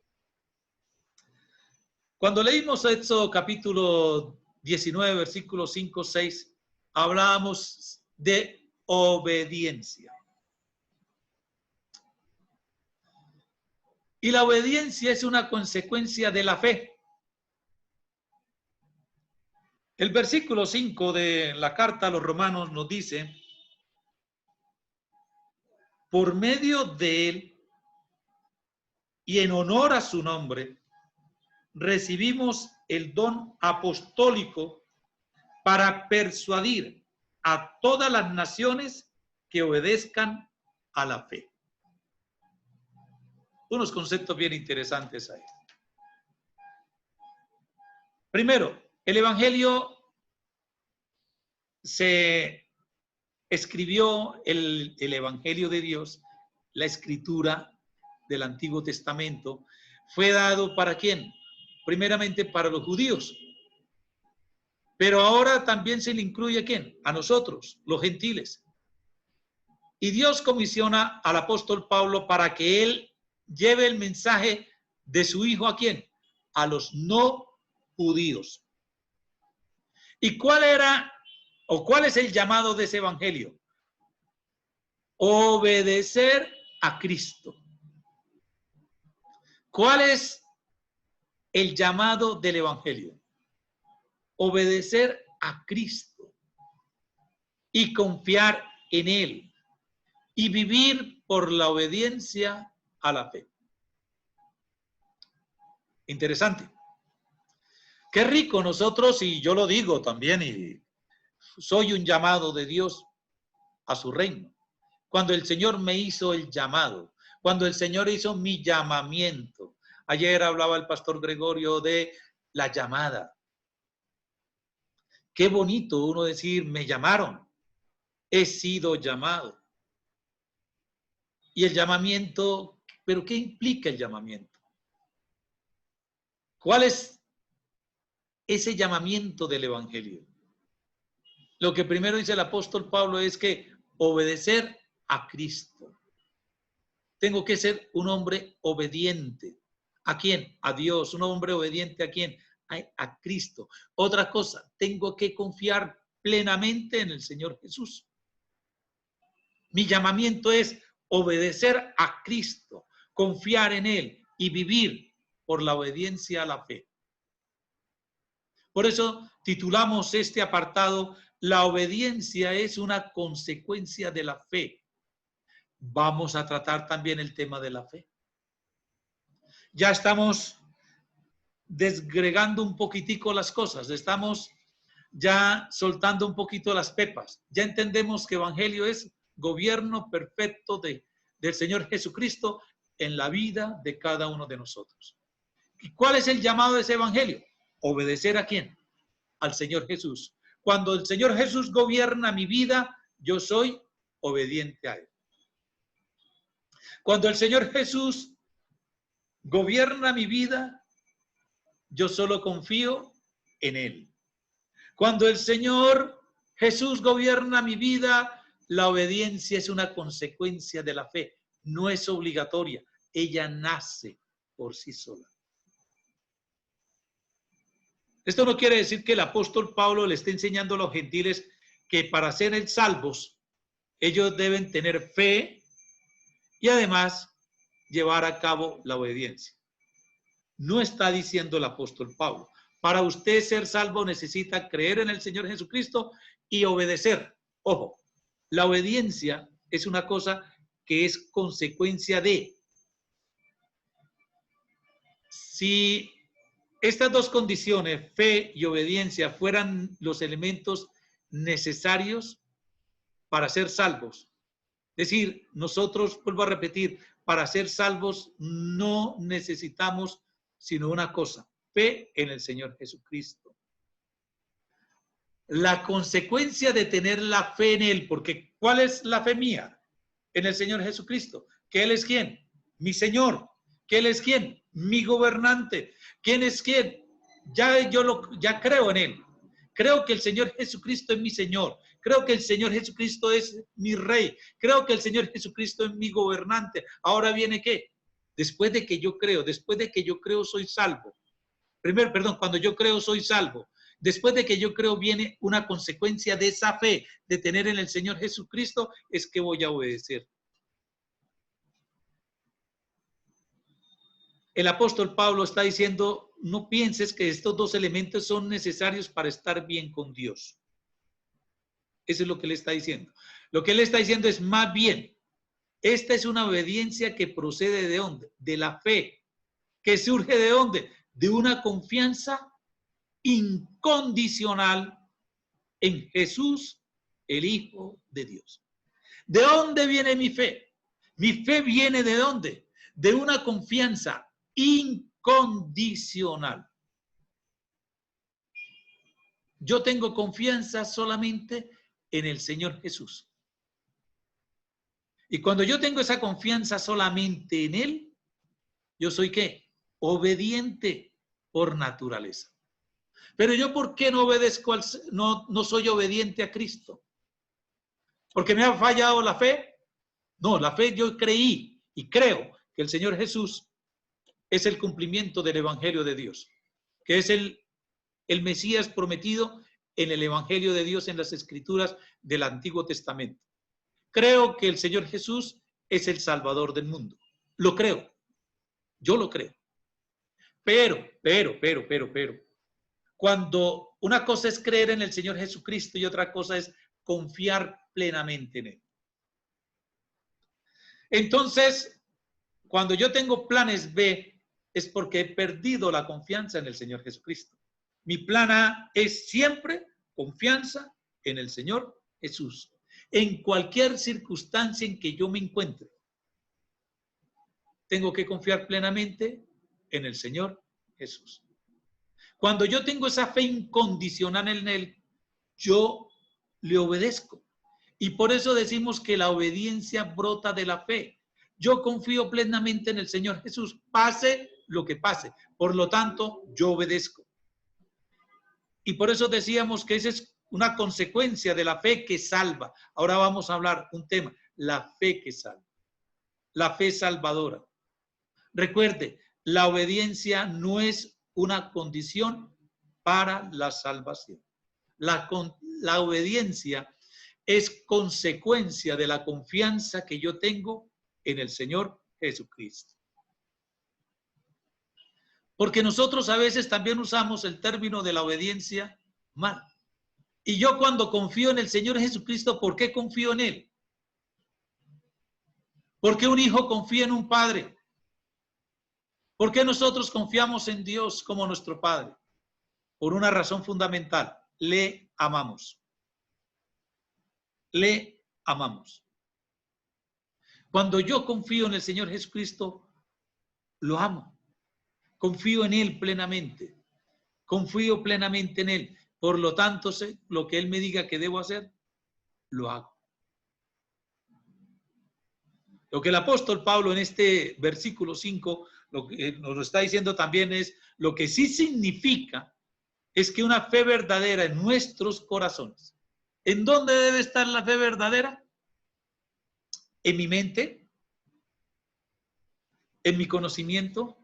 Cuando leímos Éxodo capítulo 19, versículos 5, 6, hablábamos de obediencia. Y la obediencia es una consecuencia de la fe. El versículo 5 de la carta a los romanos nos dice, por medio de él y en honor a su nombre, recibimos el don apostólico para persuadir a todas las naciones que obedezcan a la fe. Unos conceptos bien interesantes ahí. Primero, el Evangelio se escribió, el Evangelio de Dios, la escritura del Antiguo Testamento, fue dado ¿para quién? Primeramente para los judíos. Pero ahora también se le incluye ¿a quién? A nosotros, los gentiles. Y Dios comisiona al apóstol Pablo para que él lleve el mensaje de su hijo ¿a quién? A los no judíos. ¿Y cuál era o cuál es el llamado de ese evangelio? Obedecer a Cristo. ¿Cuál es el llamado del evangelio? Obedecer a Cristo y confiar en él y vivir por la obediencia a la fe. Interesante. Qué rico nosotros, y yo lo digo también, y soy un llamado de Dios a su reino. Cuando el Señor me hizo el llamado, cuando el Señor hizo mi llamamiento. Ayer hablaba el pastor Gregorio de la llamada. Qué bonito uno decir, me llamaron, he sido llamado. Y el llamamiento, ¿pero qué implica el llamamiento? ¿Cuál es ese llamamiento del evangelio? Lo que primero dice el apóstol Pablo es que obedecer a Cristo. Tengo que ser un hombre obediente. ¿A quién? A Dios. Un hombre obediente ¿a quién? A Cristo. Otra cosa, tengo que confiar plenamente en el Señor Jesús. Mi llamamiento es obedecer a Cristo, confiar en Él y vivir por la obediencia a la fe. Por eso titulamos este apartado, la obediencia es una consecuencia de la fe. Vamos a tratar también el tema de la fe. Ya estamos desgregando un poquitico las cosas, estamos ya soltando un poquito las pepas. Ya entendemos que evangelio es gobierno perfecto del Señor Jesucristo en la vida de cada uno de nosotros. ¿Y cuál es el llamado de ese evangelio? ¿Obedecer a quién? Al Señor Jesús. Cuando el Señor Jesús gobierna mi vida, yo soy obediente a Él. Cuando el Señor Jesús gobierna mi vida, yo solo confío en Él. Cuando el Señor Jesús gobierna mi vida, la obediencia es una consecuencia de la fe, no es obligatoria, ella nace por sí sola. Esto no quiere decir que el apóstol Pablo le esté enseñando a los gentiles que para ser salvos, ellos deben tener fe y además llevar a cabo la obediencia. No está diciendo el apóstol Pablo. Para usted ser salvo necesita creer en el Señor Jesucristo y obedecer. Ojo, la obediencia es una cosa que es consecuencia de. Si estas dos condiciones, fe y obediencia, fueran los elementos necesarios para ser salvos, es decir, nosotros, vuelvo a repetir, para ser salvos no necesitamos sino una cosa, fe en el Señor Jesucristo. La consecuencia de tener la fe en Él, porque ¿cuál es la fe mía? En el Señor Jesucristo. ¿Que Él es quién? Mi Señor. ¿Que Él es quién? Mi gobernante. ¿Quién es quién? Ya creo en Él. Creo que el Señor Jesucristo es mi Señor. Creo que el Señor Jesucristo es mi Rey. Creo que el Señor Jesucristo es mi gobernante. Ahora viene ¿qué? Después de que yo creo soy salvo. Cuando yo creo soy salvo. Después de que yo creo viene una consecuencia de esa fe, de tener en el Señor Jesucristo, es que voy a obedecer. El apóstol Pablo está diciendo, no pienses que estos dos elementos son necesarios para estar bien con Dios. Eso es lo que él está diciendo. Lo que él está diciendo es más bien, esta es una obediencia que procede ¿de dónde? De la fe. ¿Que surge de dónde? De una confianza incondicional en Jesús, el Hijo de Dios. ¿De dónde viene mi fe? Mi fe viene ¿de dónde? De una confianza incondicional. Yo tengo confianza solamente en el Señor Jesús. Y cuando yo tengo esa confianza solamente en Él, yo soy ¿qué? Obediente por naturaleza. Pero yo, ¿por qué no obedezco no soy obediente a Cristo? ¿Porque me ha fallado la fe? No, la fe yo creí y creo que el Señor Jesús es el cumplimiento del Evangelio de Dios, que es el Mesías prometido en el Evangelio de Dios en las Escrituras del Antiguo Testamento. Creo que el Señor Jesús es el Salvador del mundo. Lo creo. Yo lo creo. Pero. Cuando una cosa es creer en el Señor Jesucristo y otra cosa es confiar plenamente en Él. Entonces, cuando yo tengo planes B, es porque he perdido la confianza en el Señor Jesucristo. Mi plan A es siempre confianza en el Señor Jesús. En cualquier circunstancia en que yo me encuentre, tengo que confiar plenamente en el Señor Jesús. Cuando yo tengo esa fe incondicional en Él, yo le obedezco. Y por eso decimos que la obediencia brota de la fe. Yo confío plenamente en el Señor Jesús, pase lo que pase. Por lo tanto, yo obedezco. Y por eso decíamos que esa es una consecuencia de la fe que salva. Ahora vamos a hablar un tema, la fe que salva. La fe salvadora. Recuerde, la obediencia no es una condición para la salvación. La obediencia es consecuencia de la confianza que yo tengo en el Señor Jesucristo. Porque nosotros a veces también usamos el término de la obediencia mal. Y yo cuando confío en el Señor Jesucristo, ¿por qué confío en Él? ¿Por qué un hijo confía en un padre? ¿Por qué nosotros confiamos en Dios como nuestro Padre? Por una razón fundamental, le amamos. Le amamos. Cuando yo confío en el Señor Jesucristo, lo amo. Confío en Él plenamente. Confío plenamente en Él. Por lo tanto, lo que Él me diga que debo hacer, lo hago. Lo que el apóstol Pablo en este versículo 5 lo que nos lo está diciendo también es, lo que sí significa es que una fe verdadera en nuestros corazones. ¿En dónde debe estar la fe verdadera? ¿En mi mente? ¿En mi conocimiento?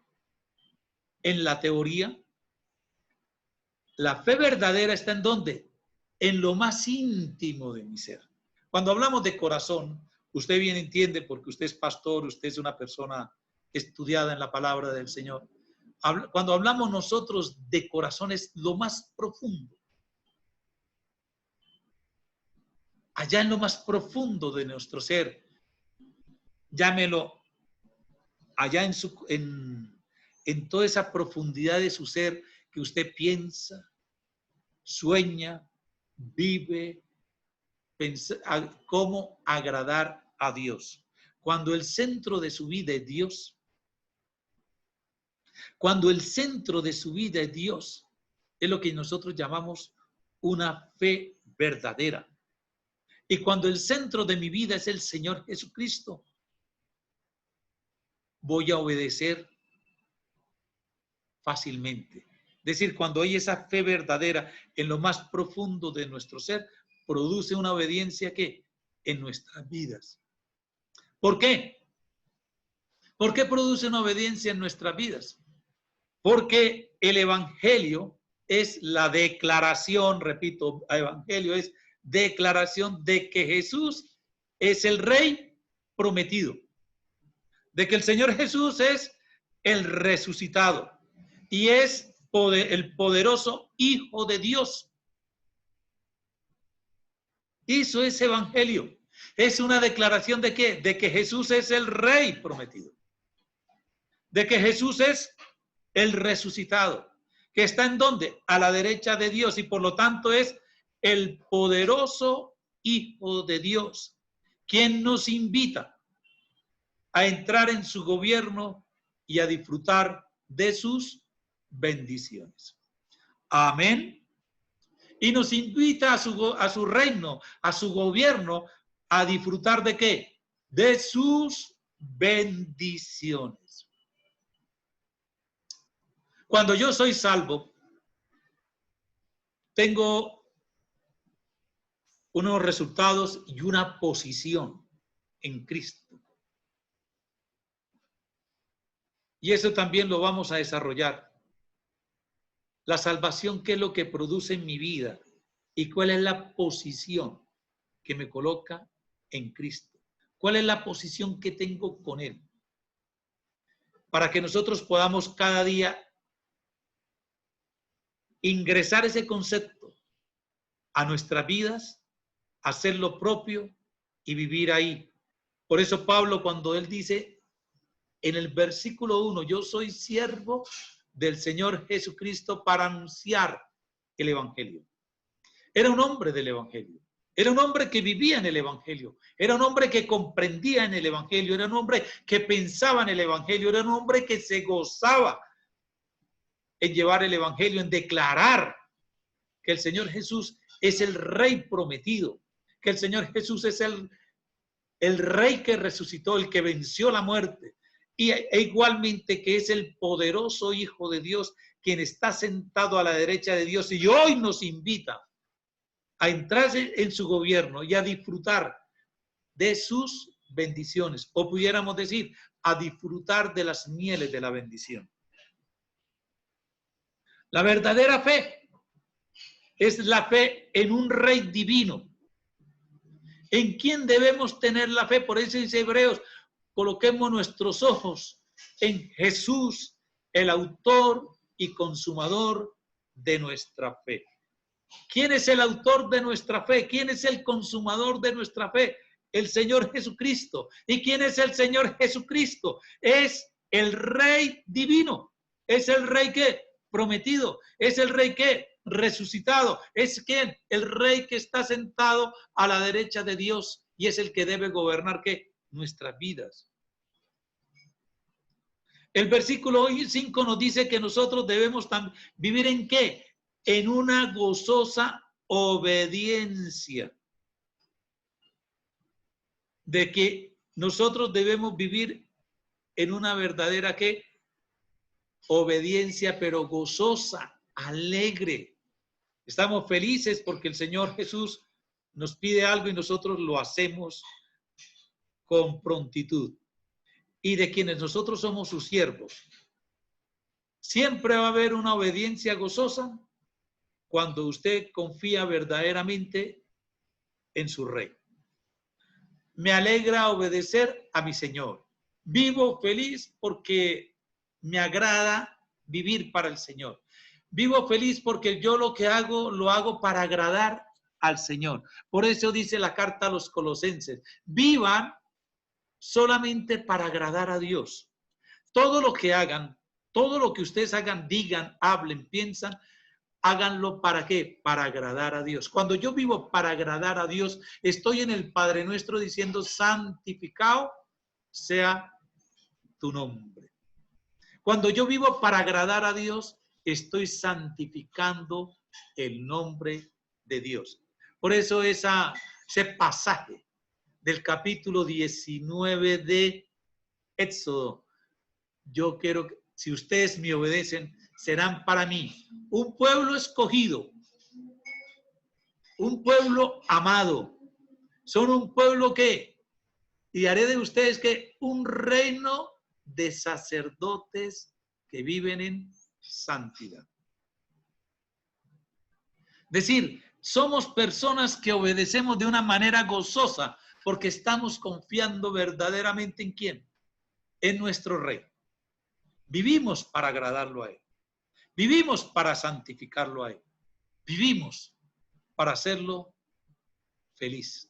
¿En la teoría? La fe verdadera está ¿en dónde? En lo más íntimo de mi ser. Cuando hablamos de corazón, usted bien entiende, porque usted es pastor, usted es una persona estudiada en la palabra del Señor. Cuando hablamos nosotros de corazón es lo más profundo. Allá en lo más profundo de nuestro ser, llámelo, allá en toda esa profundidad de su ser que usted piensa, sueña, vive, cómo agradar a Dios. Cuando el centro de su vida es Dios, cuando el centro de su vida es Dios, es lo que nosotros llamamos una fe verdadera. Y cuando el centro de mi vida es el Señor Jesucristo, voy a obedecer fácilmente. Es decir, cuando hay esa fe verdadera en lo más profundo de nuestro ser, produce una obediencia que en nuestras vidas. ¿Por qué? ¿Por qué produce una obediencia en nuestras vidas? Porque el evangelio es la declaración, repito, evangelio es declaración de que Jesús es el Rey prometido, de que el Señor Jesús es el resucitado y es el poderoso Hijo de Dios. Eso es evangelio. Es una declaración de ¿qué? De que Jesús es el Rey prometido, de que Jesús es el resucitado, que está en ¿dónde? A la derecha de Dios y por lo tanto es el poderoso Hijo de Dios, quien nos invita a entrar en su gobierno y a disfrutar de sus bendiciones. Amén. Y nos invita a su reino, a su gobierno, a disfrutar ¿de qué? De sus bendiciones. Cuando yo soy salvo, tengo unos resultados y una posición en Cristo. Y eso también lo vamos a desarrollar. La salvación, ¿qué es lo que produce en mi vida? ¿Y cuál es la posición que me coloca en Cristo? ¿Cuál es la posición que tengo con Él? Para que nosotros podamos cada día ingresar ese concepto a nuestras vidas, hacer lo propio y vivir ahí. Por eso Pablo, cuando él dice en el versículo 1, yo soy siervo del Señor Jesucristo para anunciar el Evangelio. Era un hombre del Evangelio. Era un hombre que vivía en el Evangelio. Era un hombre que comprendía en el Evangelio. Era un hombre que pensaba en el Evangelio. Era un hombre que se gozaba en llevar el Evangelio, en declarar que el Señor Jesús es el Rey prometido, que el Señor Jesús es el Rey que resucitó, el que venció la muerte, e igualmente que es el poderoso Hijo de Dios, quien está sentado a la derecha de Dios y hoy nos invita a entrar en su gobierno y a disfrutar de sus bendiciones, o pudiéramos decir, a disfrutar de las mieles de la bendición. La verdadera fe es la fe en un Rey divino. ¿En quién debemos tener la fe? Por eso dice Hebreos, coloquemos nuestros ojos en Jesús, el autor y consumador de nuestra fe. ¿Quién es el autor de nuestra fe? ¿Quién es el consumador de nuestra fe? El Señor Jesucristo. ¿Y quién es el Señor Jesucristo? Es el Rey divino. Es el Rey que prometido. Es el Rey que resucitado. Es quien el Rey que está sentado a la derecha de Dios y es el que debe gobernar ¿qué? Nuestras vidas. El versículo 5 nos dice que nosotros debemos vivir ¿en qué? En una gozosa obediencia. De que nosotros debemos vivir en una verdadera ¿qué? obediencia, pero gozosa, alegre. Estamos felices porque el Señor Jesús nos pide algo y nosotros lo hacemos con prontitud. Y de quienes nosotros somos sus siervos, siempre va a haber una obediencia gozosa cuando usted confía verdaderamente en su Rey. Me alegra obedecer a mi Señor. Vivo feliz porque me agrada vivir para el Señor. Vivo feliz porque yo lo que hago, lo hago para agradar al Señor. Por eso dice la carta a los Colosenses, vivan solamente para agradar a Dios. Todo lo que hagan, todo lo que ustedes hagan, digan, hablen, piensan, háganlo ¿para qué? Para agradar a Dios. Cuando yo vivo para agradar a Dios, estoy en el Padre Nuestro diciendo, santificado sea tu nombre. Cuando yo vivo para agradar a Dios, estoy santificando el nombre de Dios. Por eso ese pasaje del capítulo 19 de Éxodo, yo quiero que si ustedes me obedecen, serán para mí un pueblo escogido, un pueblo amado. Son un pueblo que, y haré de ustedes que un reino de sacerdotes que viven en santidad. Es decir, somos personas que obedecemos de una manera gozosa porque estamos confiando verdaderamente ¿en quién? En nuestro Rey. Vivimos para agradarlo a Él. Vivimos para santificarlo a Él. Vivimos para hacerlo feliz.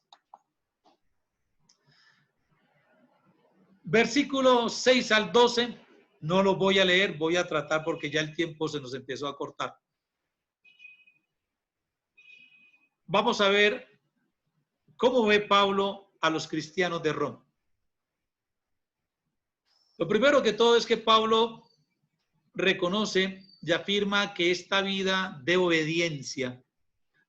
Versículos 6 al 12, no lo voy a leer, voy a tratar porque ya el tiempo se nos empezó a cortar. Vamos a ver cómo ve Pablo a los cristianos de Roma. Lo primero que todo es que Pablo reconoce y afirma que esta vida de obediencia,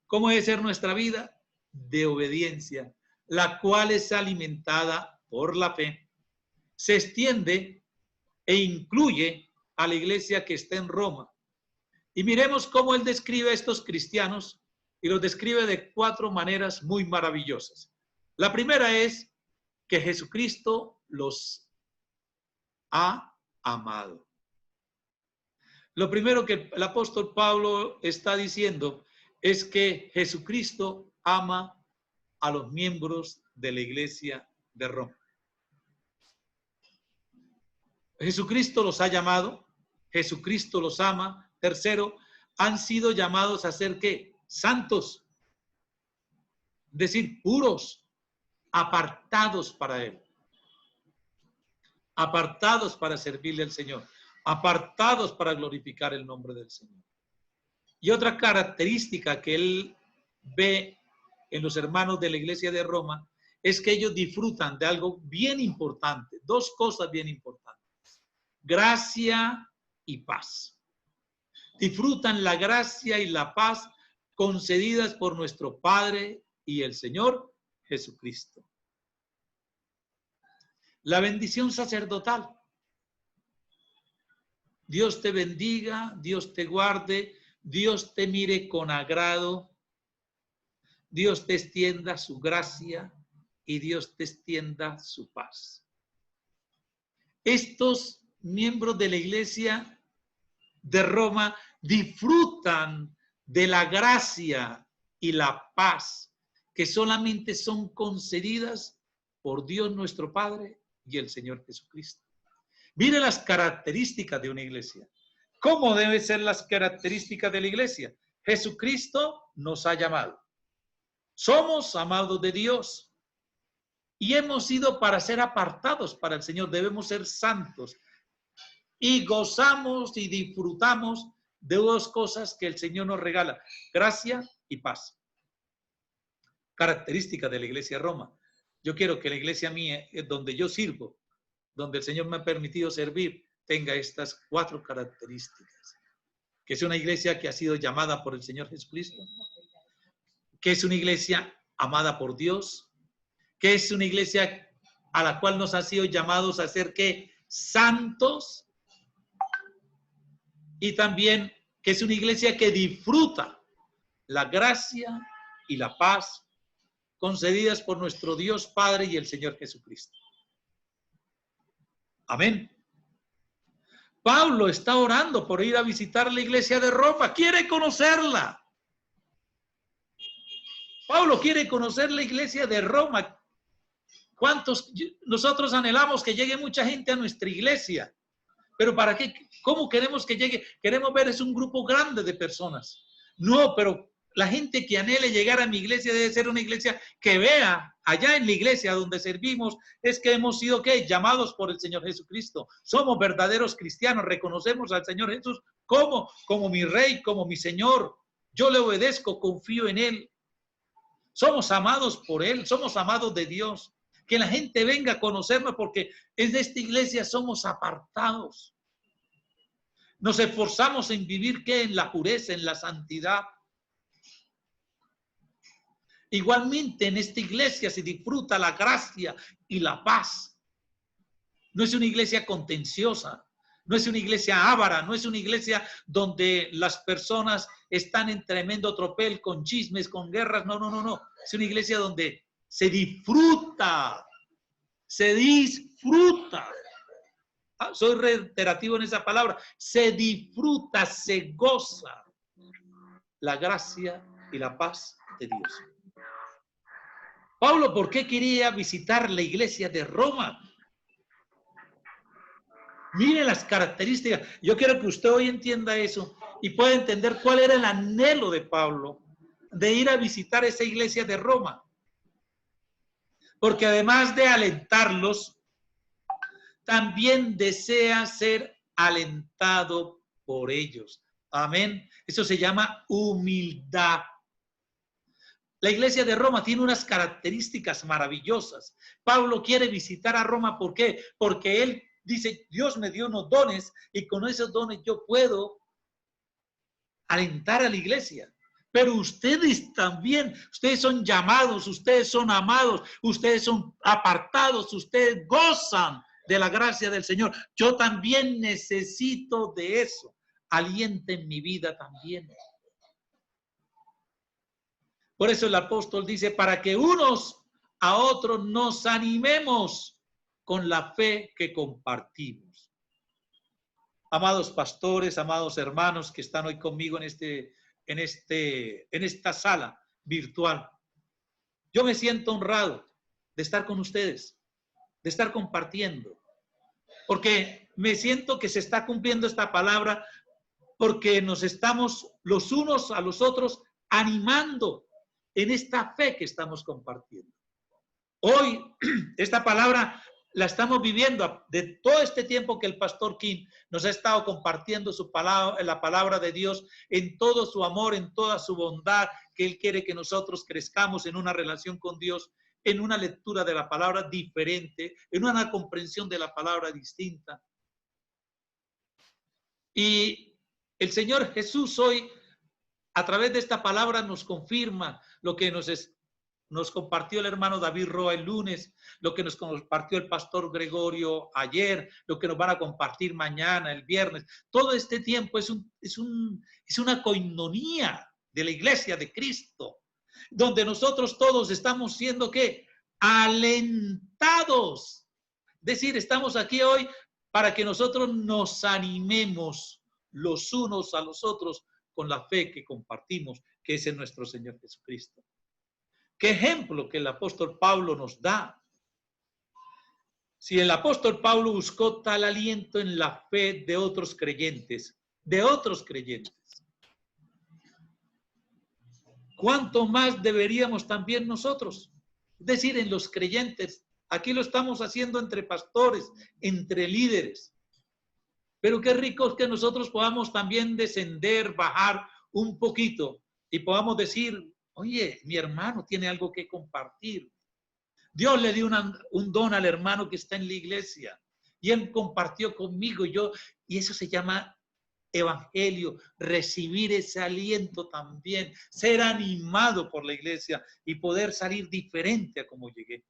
¿cómo debe ser nuestra vida? De obediencia, la cual es alimentada por la fe, se extiende e incluye a la iglesia que está en Roma. Y miremos cómo él describe a estos cristianos y los describe de 4 maneras muy maravillosas. La primera es que Jesucristo los ha amado. Lo primero que el apóstol Pablo está diciendo es que Jesucristo ama a los miembros de la iglesia de Roma. Jesucristo los ha llamado, Jesucristo los ama. Tercero, han sido llamados a ser ¿qué? Santos, es decir, puros, apartados para Él, apartados para servirle al Señor, apartados para glorificar el nombre del Señor. Y otra característica que él ve en los hermanos de la iglesia de Roma es que ellos disfrutan de algo bien importante, 2 cosas bien importantes: gracia y paz. Disfrutan la gracia y la paz concedidas por nuestro Padre y el Señor Jesucristo. La bendición sacerdotal. Dios te bendiga, Dios te guarde, Dios te mire con agrado, Dios te extienda su gracia y Dios te extienda su paz. Estos miembros de la iglesia de Roma disfrutan de la gracia y la paz que solamente son concedidas por Dios nuestro Padre y el Señor Jesucristo. Mire las características de una iglesia. ¿Cómo deben ser las características de la iglesia? Jesucristo nos ha llamado. Somos amados de Dios y hemos ido para ser apartados para el Señor. Debemos ser santos y gozamos y disfrutamos de 2 cosas que el Señor nos regala: gracia y paz. Características de la iglesia de Roma. Yo quiero que la iglesia mía, donde yo sirvo, donde el Señor me ha permitido servir, tenga estas 4 características. Que es una iglesia que ha sido llamada por el Señor Jesucristo, que es una iglesia amada por Dios, que es una iglesia a la cual nos ha sido llamados a ser ¿qué? Santos, y también que es una iglesia que disfruta la gracia y la paz concedidas por nuestro Dios Padre y el Señor Jesucristo. Amén. Pablo está orando por ir a visitar la iglesia de Roma, quiere conocerla. Pablo quiere conocer la iglesia de Roma. ¿Cuántos nosotros anhelamos que llegue mucha gente a nuestra iglesia? Pero ¿para qué? ¿Cómo queremos que llegue? Queremos ver es un grupo grande de personas. No, pero la gente que anhele llegar a mi iglesia debe ser una iglesia que vea allá en la iglesia donde servimos, es que hemos sido, ¿qué? Llamados por el Señor Jesucristo. Somos verdaderos cristianos, reconocemos al Señor Jesús como mi Rey, como mi Señor. Yo le obedezco, confío en Él. Somos amados por Él, somos amados de Dios. Que la gente venga a conocernos porque en esta iglesia somos apartados. Nos esforzamos en vivir, ¿qué? En la pureza, en la santidad. Igualmente en esta iglesia se disfruta la gracia y la paz. No es una iglesia contenciosa, no es una iglesia avara, no es una iglesia donde las personas están en tremendo tropel con chismes, con guerras. No, no, no, no. Es una iglesia donde se disfruta, se disfruta. Soy reiterativo en esa palabra. Se disfruta, se goza la gracia y la paz de Dios. Pablo, ¿por qué quería visitar la iglesia de Roma? Mire las características. Yo quiero que usted hoy entienda eso y pueda entender cuál era el anhelo de Pablo de ir a visitar esa iglesia de Roma. Porque además de alentarlos, también desea ser alentado por ellos. Amén. Eso se llama humildad. La iglesia de Roma tiene unas características maravillosas. Pablo quiere visitar a Roma, ¿por qué? Porque él dice, Dios me dio unos dones y con esos dones yo puedo alentar a la iglesia. Pero ustedes también, ustedes son llamados, ustedes son amados, ustedes son apartados, ustedes gozan de la gracia del Señor. Yo también necesito de eso. Alienten mi vida también. Por eso el apóstol dice, para que unos a otros nos animemos con la fe que compartimos. Amados pastores, amados hermanos que están hoy conmigo en esta sala virtual, yo me siento honrado de estar con ustedes, de estar compartiendo, porque me siento que se está cumpliendo esta palabra, porque nos estamos los unos a los otros animando en esta fe que estamos compartiendo. Hoy, esta palabra la estamos viviendo de todo este tiempo que el pastor Kim nos ha estado compartiendo su palabra, la palabra de Dios en todo su amor, en toda su bondad, que Él quiere que nosotros crezcamos en una relación con Dios, en una lectura de la palabra diferente, en una comprensión de la palabra distinta. Y el Señor Jesús hoy, a través de esta palabra, nos confirma lo que nos compartió el hermano David Roa el lunes, lo que nos compartió el pastor Gregorio ayer, lo que nos van a compartir mañana, el viernes. Todo este tiempo es una coinonía de la iglesia de Cristo, donde nosotros todos estamos siendo, ¿qué? Alentados. Es decir, estamos aquí hoy para que nosotros nos animemos los unos a los otros con la fe que compartimos, que es en nuestro Señor Jesucristo. ¿Qué ejemplo que el apóstol Pablo nos da? Si el apóstol Pablo buscó tal aliento en la fe de otros creyentes, ¿cuánto más deberíamos también nosotros? Es decir, en los creyentes. Aquí lo estamos haciendo entre pastores, entre líderes. Pero qué rico es que nosotros podamos también descender, bajar un poquito y podamos decir, oye, mi hermano tiene algo que compartir. Dios le dio un don al hermano que está en la iglesia y él compartió conmigo y eso se llama evangelio, recibir ese aliento también, ser animado por la iglesia y poder salir diferente a como llegué.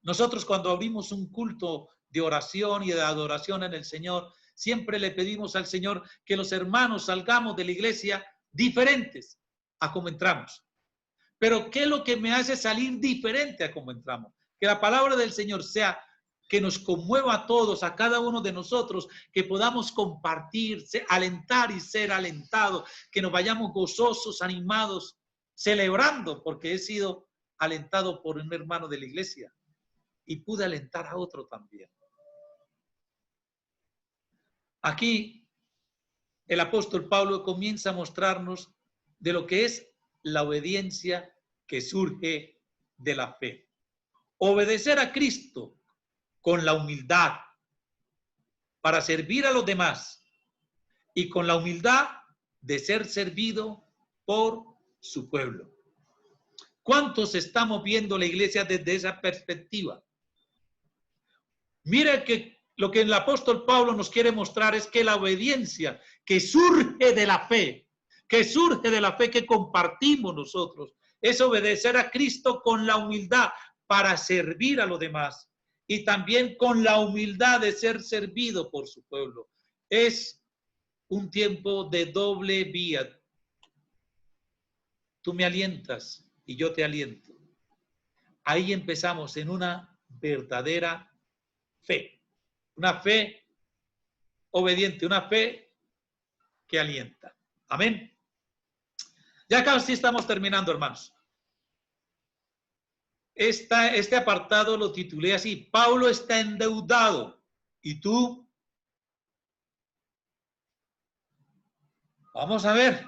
Nosotros cuando abrimos un culto de oración y de adoración en el Señor, siempre le pedimos al Señor que los hermanos salgamos de la iglesia diferentes a como entramos. Pero ¿qué es lo que me hace salir diferente a como entramos? Que la palabra del Señor sea que nos conmueva a todos, a cada uno de nosotros, que podamos compartir, alentar y ser alentados, que nos vayamos gozosos, animados, celebrando, porque he sido alentado por un hermano de la iglesia y pude alentar a otro también. Aquí el apóstol Pablo comienza a mostrarnos de lo que es la obediencia que surge de la fe. Obedecer a Cristo con la humildad para servir a los demás y con la humildad de ser servido por su pueblo. ¿Cuántos estamos viendo la iglesia desde esa perspectiva? Mira que lo que el apóstol Pablo nos quiere mostrar es que la obediencia que surge de la fe, que compartimos nosotros, es obedecer a Cristo con la humildad para servir a los demás y también con la humildad de ser servido por su pueblo. Es un tiempo de doble vía. Tú me alientas y yo te aliento. Ahí empezamos en una verdadera fe, una fe obediente, una fe que alienta. Amén. Ya casi estamos terminando, hermanos. Este apartado lo titulé así: Pablo está endeudado. ¿Y tú? Vamos a ver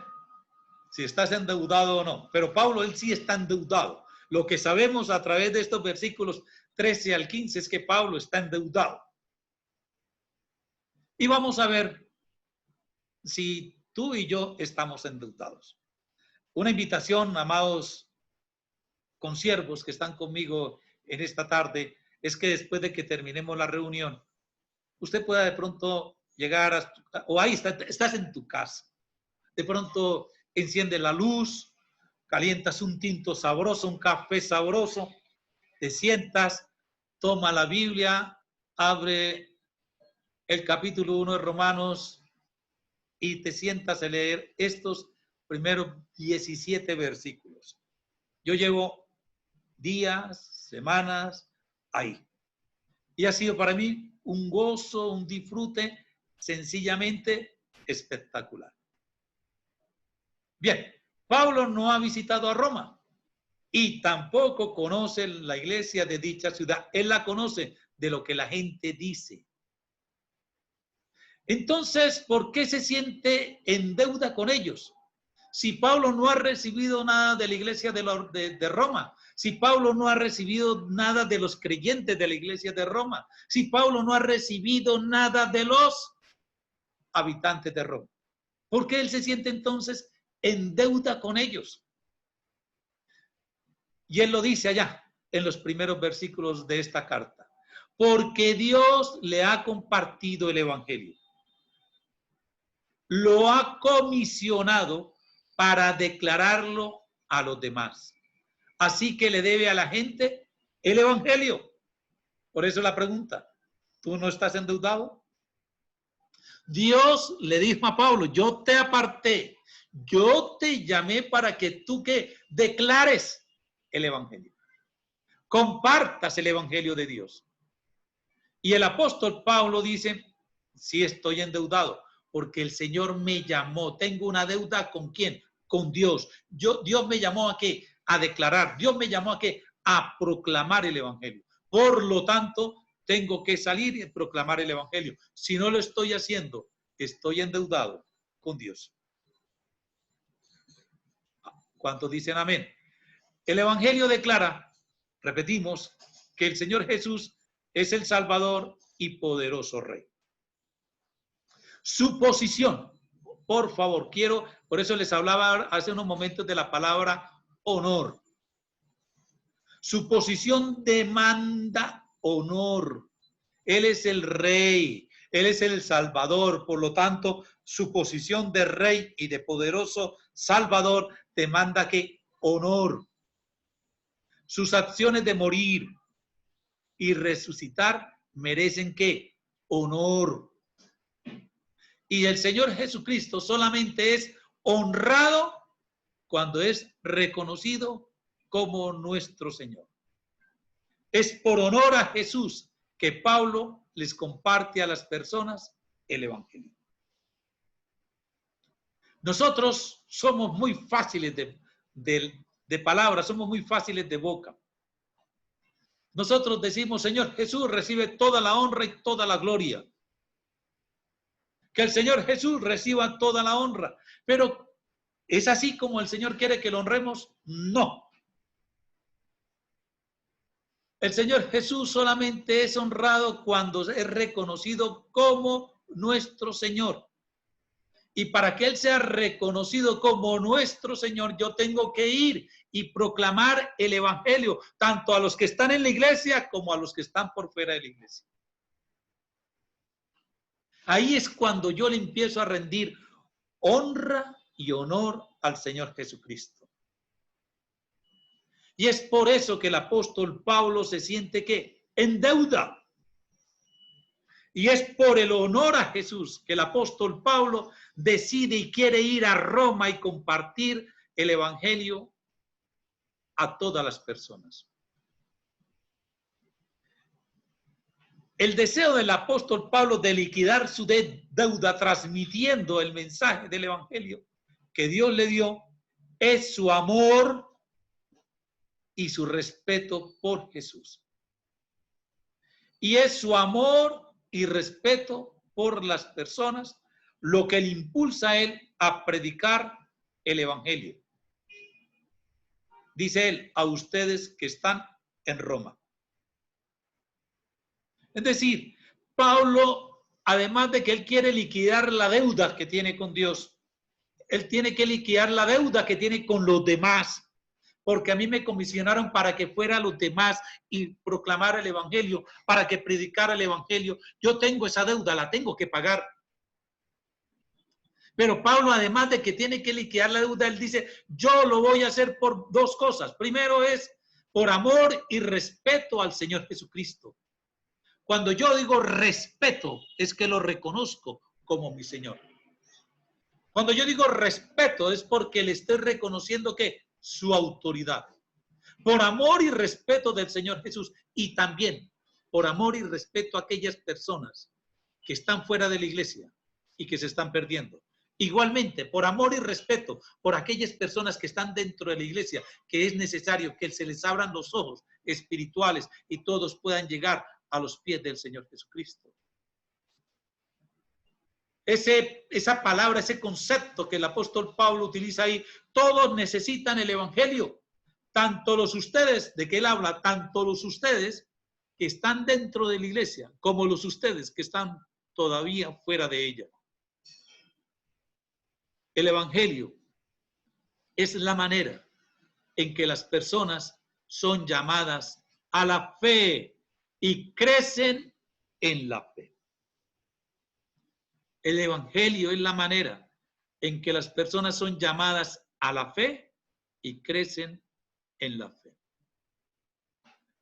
si estás endeudado o no. Pero Pablo, él sí está endeudado. Lo que sabemos a través de estos versículos 13 al 15 es que Pablo está endeudado. Y vamos a ver si tú y yo estamos endeudados. Una invitación, amados consiervos que están conmigo en esta tarde, es que después de que terminemos la reunión, usted pueda de pronto llegar o ahí estás en tu casa. De pronto enciende la luz, calientas un tinto sabroso, un café sabroso, te sientas, toma la Biblia, abre el capítulo 1 de Romanos y te sientas a leer estos primeros 17 versículos. Yo llevo días, semanas ahí. Y ha sido para mí un gozo, un disfrute sencillamente espectacular. Bien, Pablo no ha visitado a Roma y tampoco conoce la iglesia de dicha ciudad. Él la conoce de lo que la gente dice. Entonces, ¿por qué se siente en deuda con ellos? Si Pablo no ha recibido nada de la iglesia de Roma, si Pablo no ha recibido nada de los creyentes de la iglesia de Roma, si Pablo no ha recibido nada de los habitantes de Roma, ¿por qué él se siente entonces en deuda con ellos? Y él lo dice allá en los primeros versículos de esta carta: porque Dios le ha compartido el evangelio, lo ha comisionado para declararlo a los demás. Así que le debe a la gente el evangelio. Por eso la pregunta: ¿tú no estás endeudado? Dios le dijo a Pablo: yo te aparté, yo te llamé para que tú que declares el evangelio, compartas el evangelio de Dios. Y el apóstol Pablo dice: sí, estoy endeudado, porque el Señor me llamó. Tengo una deuda ¿con quién? Con Dios. Dios me llamó ¿a qué? A declarar. Dios me llamó ¿a qué? A proclamar el evangelio. Por lo tanto, tengo que salir y proclamar el evangelio. Si no lo estoy haciendo, estoy endeudado con Dios. ¿Cuántos dicen amén? El evangelio declara, repetimos, que el Señor Jesús es el Salvador y poderoso Rey. Su posición, por favor, por eso les hablaba hace unos momentos de la palabra honor. Su posición demanda honor. Él es el Rey, Él es el Salvador, por lo tanto, su posición de Rey y de poderoso Salvador demanda que honor. Sus acciones de morir y resucitar merecen ¿qué? Honor. Y el Señor Jesucristo solamente es honrado cuando es reconocido como nuestro Señor. Es por honor a Jesús que Pablo les comparte a las personas el Evangelio. Nosotros somos muy fáciles de palabras, somos muy fáciles de boca. Nosotros decimos, Señor Jesús recibe toda la honra y toda la gloria. Que el Señor Jesús reciba toda la honra. Pero ¿es así como el Señor quiere que lo honremos? No. El Señor Jesús solamente es honrado cuando es reconocido como nuestro Señor. Y para que Él sea reconocido como nuestro Señor, yo tengo que ir y proclamar el Evangelio, tanto a los que están en la iglesia como a los que están por fuera de la iglesia. Ahí es cuando yo le empiezo a rendir honra y honor al Señor Jesucristo. Y es por eso que el apóstol Pablo se siente que en deuda. Y es por el honor a Jesús que el apóstol Pablo decide y quiere ir a Roma y compartir el Evangelio a todas las personas. El deseo del apóstol Pablo de liquidar su deuda transmitiendo el mensaje del Evangelio que Dios le dio es su amor y su respeto por Jesús. Y es su amor y respeto por las personas lo que le impulsa a él a predicar el Evangelio. Dice él, a ustedes que están en Roma. Es decir, Pablo, además de que él quiere liquidar la deuda que tiene con Dios, él tiene que liquidar la deuda que tiene con los demás, porque a mí me comisionaron para que fuera a los demás y proclamara el Evangelio, para que predicara el Evangelio. Yo tengo esa deuda, la tengo que pagar. Pero Pablo, además de que tiene que liquidar la deuda, él dice, yo lo voy a hacer por dos cosas. Primero es por amor y respeto al Señor Jesucristo. Cuando yo digo respeto, es que lo reconozco como mi Señor. Cuando yo digo respeto, es porque le estoy reconociendo que su autoridad. Por amor y respeto del Señor Jesús. Y también por amor y respeto a aquellas personas que están fuera de la iglesia y que se están perdiendo. Igualmente, por amor y respeto por aquellas personas que están dentro de la iglesia, que es necesario que se les abran los ojos espirituales y todos puedan llegar a los pies del Señor Jesucristo. Esa palabra, ese concepto que el apóstol Pablo utiliza ahí, todos necesitan el Evangelio. Tanto los ustedes, de que él habla, tanto los ustedes que están dentro de la iglesia, como los ustedes que están todavía fuera de ella. El Evangelio es la manera en que las personas son llamadas a la fe y crecen en la fe. El Evangelio es la manera en que las personas son llamadas a la fe y crecen en la fe.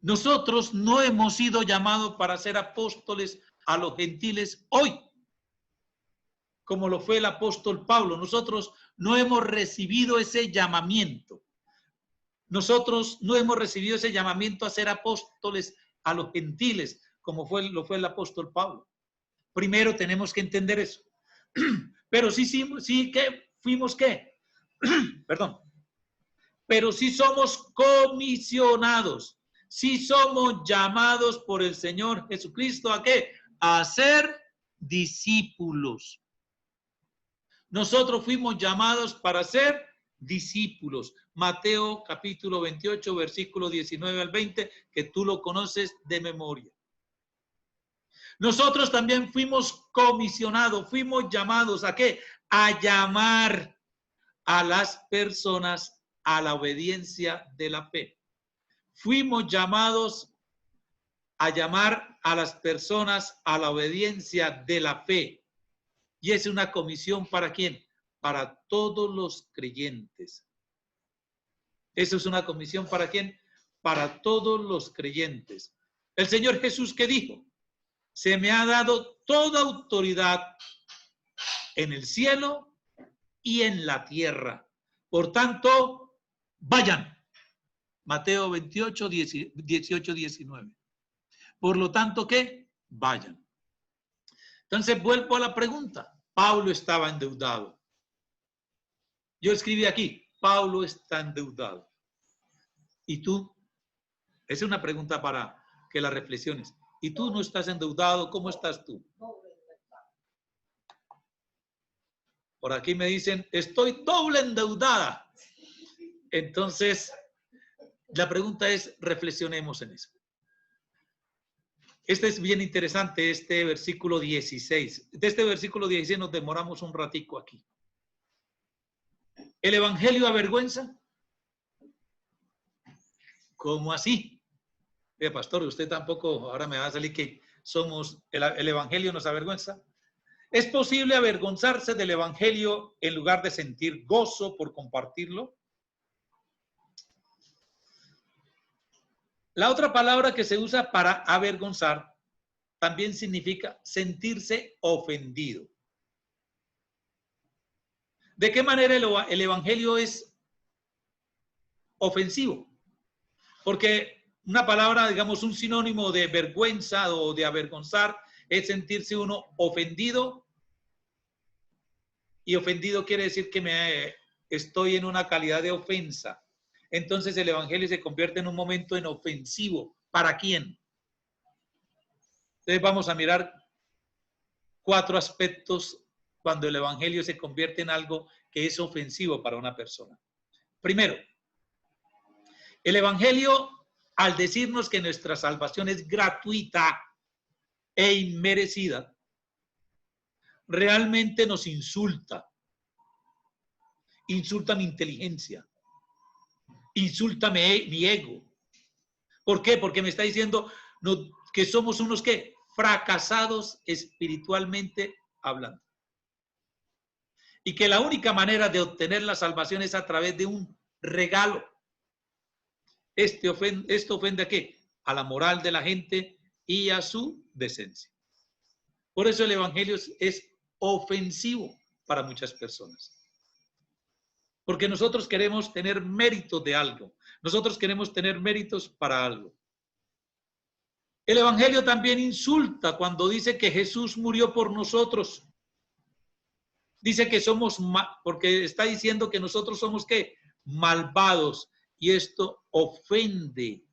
Nosotros no hemos sido llamados para ser apóstoles a los gentiles hoy, como lo fue el apóstol Pablo. Nosotros no hemos recibido ese llamamiento. Nosotros no hemos recibido ese llamamiento a ser apóstoles a los gentiles, como lo fue el apóstol Pablo. Primero tenemos que entender eso. Pero sí que fuimos ¿qué? Perdón. Pero sí somos comisionados. Sí somos llamados por el Señor Jesucristo ¿a qué? A ser discípulos. Nosotros fuimos llamados para ser discípulos. Mateo capítulo 28, versículo 19 al 20, que tú lo conoces de memoria. Nosotros también fuimos comisionados, fuimos llamados ¿a qué? A llamar a las personas a la obediencia de la fe. Fuimos llamados a llamar a las personas a la obediencia de la fe. Y es una comisión ¿para quién? Para todos los creyentes. Eso es una comisión ¿para quién? Para todos los creyentes. El Señor Jesús, ¿qué dijo? Se me ha dado toda autoridad en el cielo y en la tierra. Por tanto, vayan. Mateo 28, 18, 19. Por lo tanto, ¿qué? Vayan. Entonces, vuelvo a la pregunta. Pablo estaba endeudado. Yo escribí aquí, Pablo está endeudado. ¿Y tú? Esa es una pregunta para que la reflexiones. ¿Y tú no estás endeudado? ¿Cómo estás tú? Por aquí me dicen, estoy doble endeudada. Entonces, la pregunta es, reflexionemos en eso. Este es bien interesante, este versículo 16. De este versículo 16 nos demoramos un ratico aquí. ¿El evangelio avergüenza? ¿Cómo así? Pastor, usted tampoco, ahora me va a salir que somos, el evangelio nos avergüenza. ¿Es posible avergonzarse del evangelio en lugar de sentir gozo por compartirlo? La otra palabra que se usa para avergonzar también significa sentirse ofendido. ¿De qué manera el evangelio es ofensivo? Porque una palabra, digamos, un sinónimo de vergüenza o de avergonzar es sentirse uno ofendido. Y ofendido quiere decir que estoy en una calidad de ofensa. Entonces el evangelio se convierte en un momento en ofensivo. ¿Para quién? Entonces vamos a mirar 4 aspectos cuando el evangelio se convierte en algo que es ofensivo para una persona. Primero, el evangelio, al decirnos que nuestra salvación es gratuita e inmerecida, realmente nos insulta. Insulta mi inteligencia. Insulta mi ego. ¿Por qué? Porque me está diciendo que somos unos ¿qué? Fracasados espiritualmente hablando. Y que la única manera de obtener la salvación es a través de un regalo. Esto ofende ¿a qué? A la moral de la gente y a su decencia. Por eso el evangelio es ofensivo para muchas personas. Porque nosotros queremos tener méritos de algo. Nosotros queremos tener méritos para algo. El evangelio también insulta cuando dice que Jesús murió por nosotros. Dice que somos, porque está diciendo que nosotros somos ¿qué? Malvados. Y esto ofende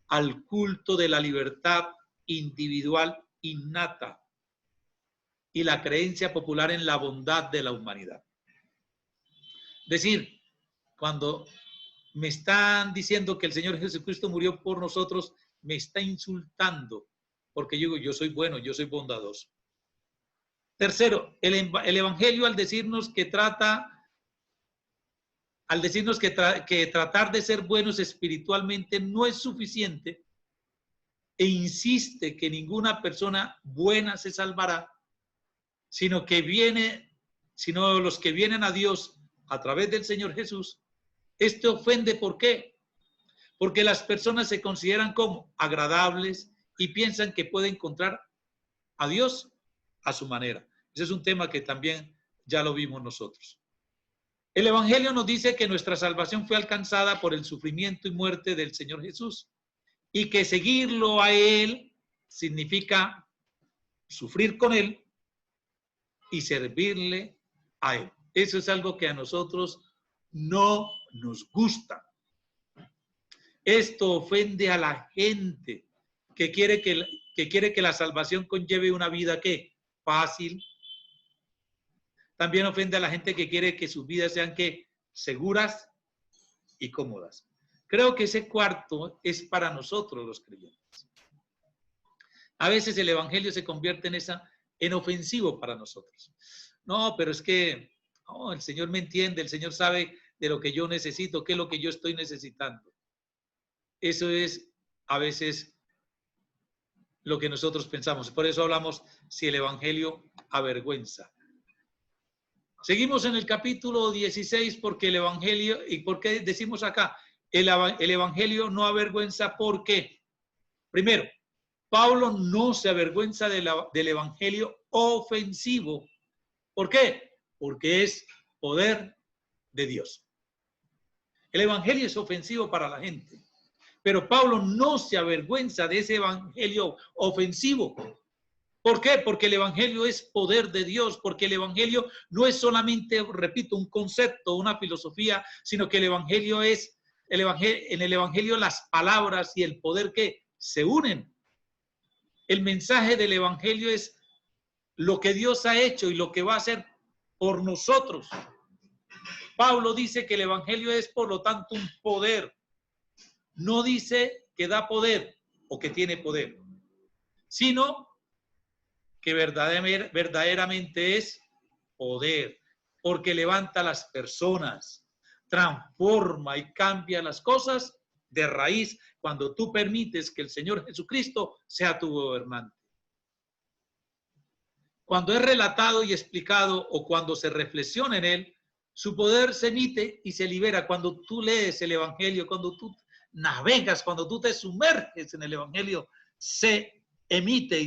al culto de la libertad individual innata y la creencia popular en la bondad de la humanidad. Es decir, cuando me están diciendo que el Señor Jesucristo murió por nosotros, me está insultando, porque yo digo, yo soy bueno, yo soy bondadoso. Tercero, el evangelio al decirnos que tratar de ser buenos espiritualmente no es suficiente e insiste que ninguna persona buena se salvará, sino los que vienen a Dios a través del Señor Jesús. Esto ofende, ¿por qué? Porque las personas se consideran como agradables y piensan que pueden encontrar a Dios a su manera. Ese es un tema que también ya lo vimos nosotros. El evangelio nos dice que nuestra salvación fue alcanzada por el sufrimiento y muerte del Señor Jesús y que seguirlo a Él significa sufrir con Él y servirle a Él. Eso es algo que a nosotros no nos gusta. Esto ofende a la gente que quiere que la salvación conlleve una vida ¿qué? Fácil. También ofende a la gente que quiere que sus vidas sean ¿qué? Seguras y cómodas. Creo que ese cuarto es para nosotros los creyentes. A veces el evangelio se convierte en ofensivo para nosotros. No, pero es que el Señor me entiende, el Señor sabe de lo que yo necesito, qué es lo que yo estoy necesitando. Eso es a veces lo que nosotros pensamos. Por eso hablamos si el evangelio avergüenza. Seguimos en el capítulo 16 porque el evangelio, ¿y por qué decimos acá? El evangelio no avergüenza, ¿por qué? Primero, Pablo no se avergüenza del evangelio ofensivo ¿Por qué? Porque es poder de Dios. El evangelio es ofensivo para la gente, pero Pablo no se avergüenza de ese evangelio ofensivo. ¿Por qué? Porque el evangelio es poder de Dios, porque el evangelio no es solamente, repito, un concepto, una filosofía, sino que el evangelio es, en el evangelio las palabras y el poder que se unen. El mensaje del evangelio es lo que Dios ha hecho y lo que va a hacer por nosotros. Pablo dice que el evangelio es, por lo tanto, un poder. No dice que da poder o que tiene poder, sino que verdaderamente es poder, porque levanta a las personas, transforma y cambia las cosas de raíz cuando tú permites que el Señor Jesucristo sea tu gobernante. Cuando es relatado y explicado o cuando se reflexiona en él, su poder se emite y se libera. Cuando tú lees el evangelio, cuando tú navegas, cuando tú te sumerges en el evangelio, se emite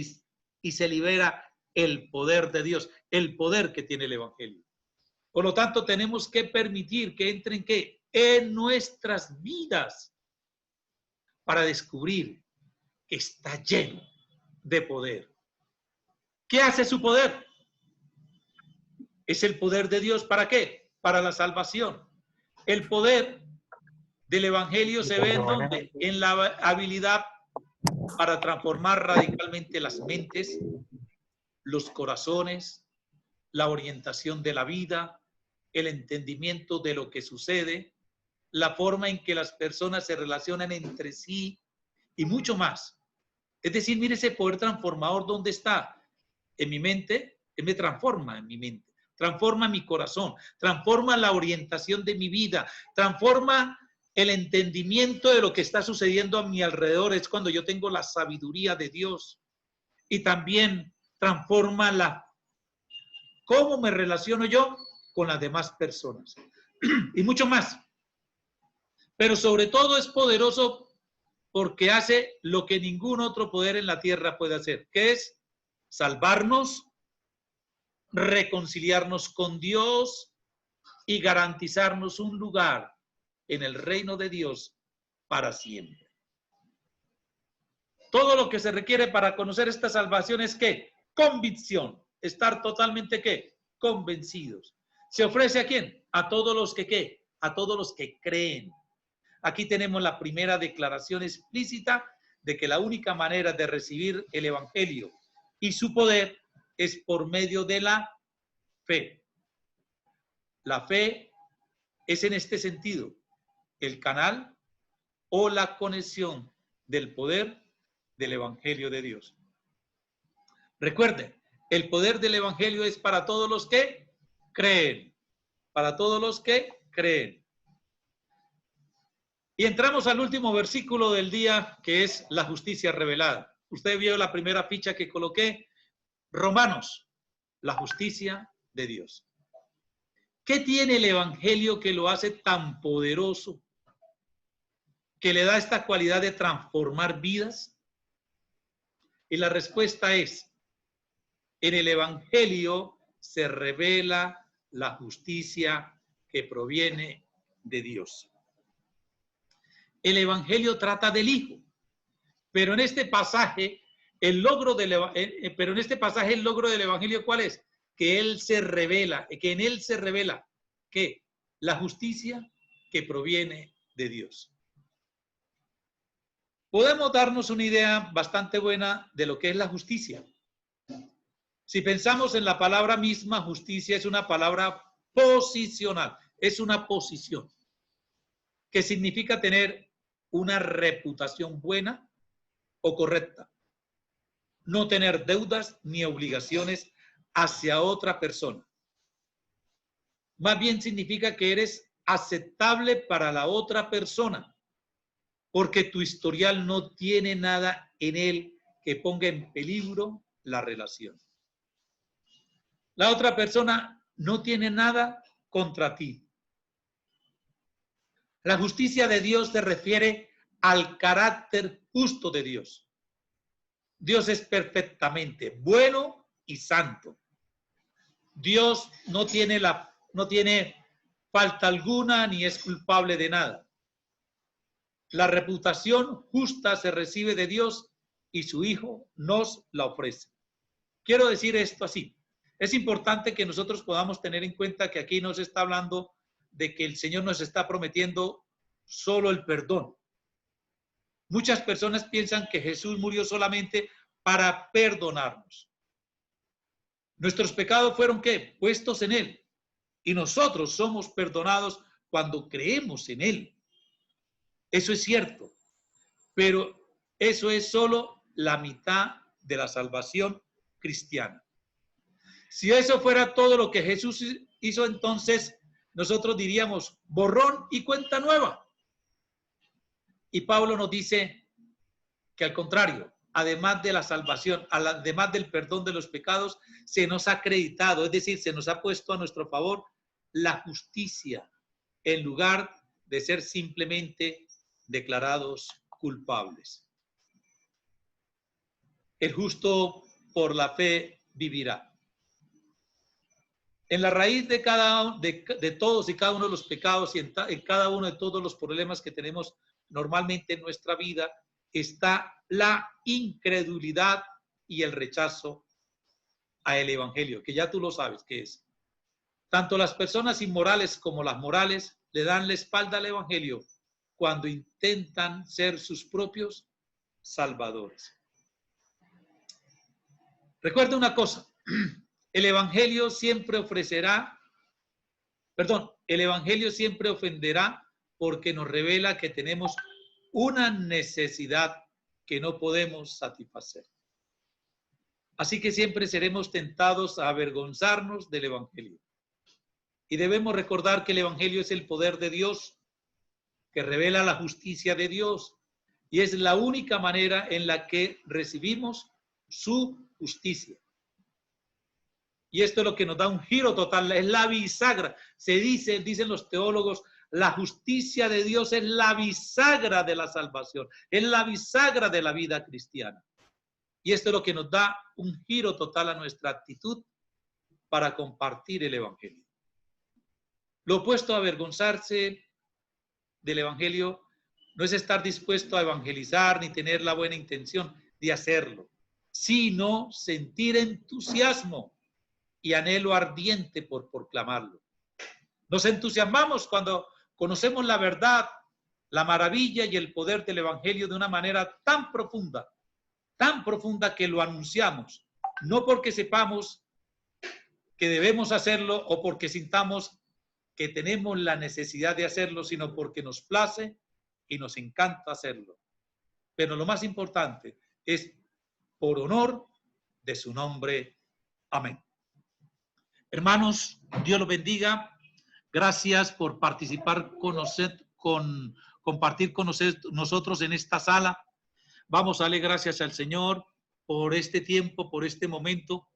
y se libera el poder de Dios, el poder que tiene el evangelio. Por lo tanto, tenemos que permitir que entren ¿qué? En nuestras vidas para descubrir que está lleno de poder. ¿Qué hace su poder? Es el poder de Dios. ¿Para qué? Para la salvación. El poder del evangelio se ve en ¿dónde? En la habilidad para transformar radicalmente las mentes, los corazones, la orientación de la vida, el entendimiento de lo que sucede, la forma en que las personas se relacionan entre sí y mucho más. Es decir, mire ese poder transformador, ¿dónde está? En mi mente, él me transforma en mi mente, transforma mi corazón, transforma la orientación de mi vida, transforma el entendimiento de lo que está sucediendo a mi alrededor. Es cuando yo tengo la sabiduría de Dios. Y también transforma cómo me relaciono yo con las demás personas. Y mucho más. Pero sobre todo es poderoso porque hace lo que ningún otro poder en la tierra puede hacer, que es salvarnos, reconciliarnos con Dios y garantizarnos un lugar en el reino de Dios para siempre. Todo lo que se requiere para conocer esta salvación es ¿qué? Convicción, estar totalmente ¿qué? Convencidos. ¿Se ofrece a quién? A todos los que ¿qué? A todos los que creen. Aquí tenemos la primera declaración explícita de que la única manera de recibir el evangelio y su poder es por medio de la fe. La fe es en este sentido el canal o la conexión del poder del evangelio de Dios. Recuerden, el poder del evangelio es para todos los que creen, para todos los que creen. Y entramos al último versículo del día, que es la justicia revelada. Usted vio la primera ficha que coloqué, Romanos, la justicia de Dios. ¿Qué tiene el evangelio que lo hace tan poderoso, que le da esta cualidad de transformar vidas? Y la respuesta es, en el evangelio se revela la justicia que proviene de Dios. El evangelio trata del Hijo, pero en este pasaje el logro del evangelio, ¿cuál es? Que él se revela, que en él se revela que la justicia que proviene de Dios. Podemos darnos una idea bastante buena de lo que es la justicia. Si pensamos en la palabra misma, justicia es una palabra posicional, es una posición que significa tener una reputación buena o correcta, no tener deudas ni obligaciones hacia otra persona. Más bien significa que eres aceptable para la otra persona, porque tu historial no tiene nada en él que ponga en peligro la relación. La otra persona no tiene nada contra ti. La justicia de Dios se refiere al carácter justo de Dios. Dios es perfectamente bueno y santo. Dios no tiene falta alguna ni es culpable de nada. La reputación justa se recibe de Dios y su Hijo nos la ofrece. Quiero decir esto así. Es importante que nosotros podamos tener en cuenta que aquí no se está hablando de que el Señor nos está prometiendo solo el perdón. Muchas personas piensan que Jesús murió solamente para perdonarnos. Nuestros pecados fueron, ¿qué? Puestos en Él. Y nosotros somos perdonados cuando creemos en Él. Eso es cierto. Pero eso es solo la mitad de la salvación cristiana. Si eso fuera todo lo que Jesús hizo, entonces nosotros diríamos borrón y cuenta nueva. Y Pablo nos dice que al contrario, además de la salvación, además del perdón de los pecados, se nos ha acreditado, es decir, se nos ha puesto a nuestro favor la justicia, en lugar de ser simplemente declarados culpables. El justo por la fe vivirá. En la raíz de todos y cada uno de los pecados y en cada uno de todos los problemas que tenemos normalmente en nuestra vida está la incredulidad y el rechazo al evangelio, que ya tú lo sabes qué es. Tanto las personas inmorales como las morales le dan la espalda al evangelio cuando intentan ser sus propios salvadores. Recuerda una cosa, el evangelio siempre ofenderá porque nos revela que tenemos una necesidad que no podemos satisfacer. Así que siempre seremos tentados a avergonzarnos del evangelio. Y debemos recordar que el evangelio es el poder de Dios, que revela la justicia de Dios, y es la única manera en la que recibimos su justicia. Y esto es lo que nos da un giro total, es la bisagra. Dicen los teólogos, la justicia de Dios es la bisagra de la salvación, es la bisagra de la vida cristiana. Y esto es lo que nos da un giro total a nuestra actitud para compartir el evangelio. Lo opuesto a avergonzarse del evangelio no es estar dispuesto a evangelizar ni tener la buena intención de hacerlo, sino sentir entusiasmo y anhelo ardiente por proclamarlo. Nos entusiasmamos cuando conocemos la verdad, la maravilla y el poder del evangelio de una manera tan profunda que lo anunciamos, no porque sepamos que debemos hacerlo o porque sintamos que tenemos la necesidad de hacerlo, sino porque nos place y nos encanta hacerlo. Pero lo más importante es por honor de su nombre. Amén. Hermanos, Dios los bendiga. Gracias por participar compartir con nosotros en esta sala. Vamos a darle gracias al Señor por este tiempo, por este momento,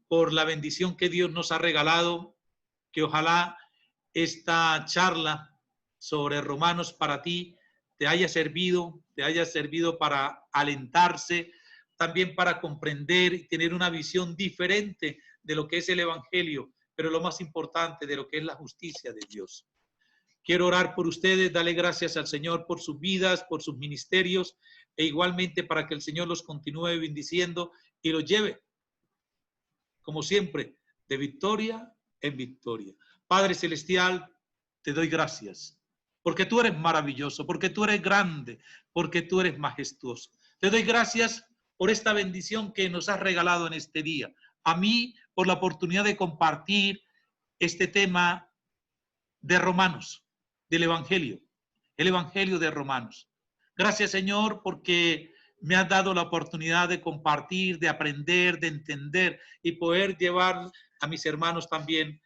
por la bendición que Dios nos ha regalado, que ojalá esta charla sobre Romanos para ti te haya servido para alentarse, también para comprender y tener una visión diferente de lo que es el evangelio, pero lo más importante, de lo que es la justicia de Dios. Quiero orar por ustedes, darle gracias al Señor por sus vidas, por sus ministerios, e igualmente para que el Señor los continúe bendiciendo y los lleve, como siempre, de victoria en victoria. Padre Celestial, te doy gracias, porque tú eres maravilloso, porque tú eres grande, porque tú eres majestuoso. Te doy gracias por esta bendición que nos has regalado en este día. A mí, por la oportunidad de compartir este tema de Romanos, del Evangelio, el Evangelio de Romanos. Gracias, Señor, porque me has dado la oportunidad de compartir, de aprender, de entender y poder llevar a mis hermanos también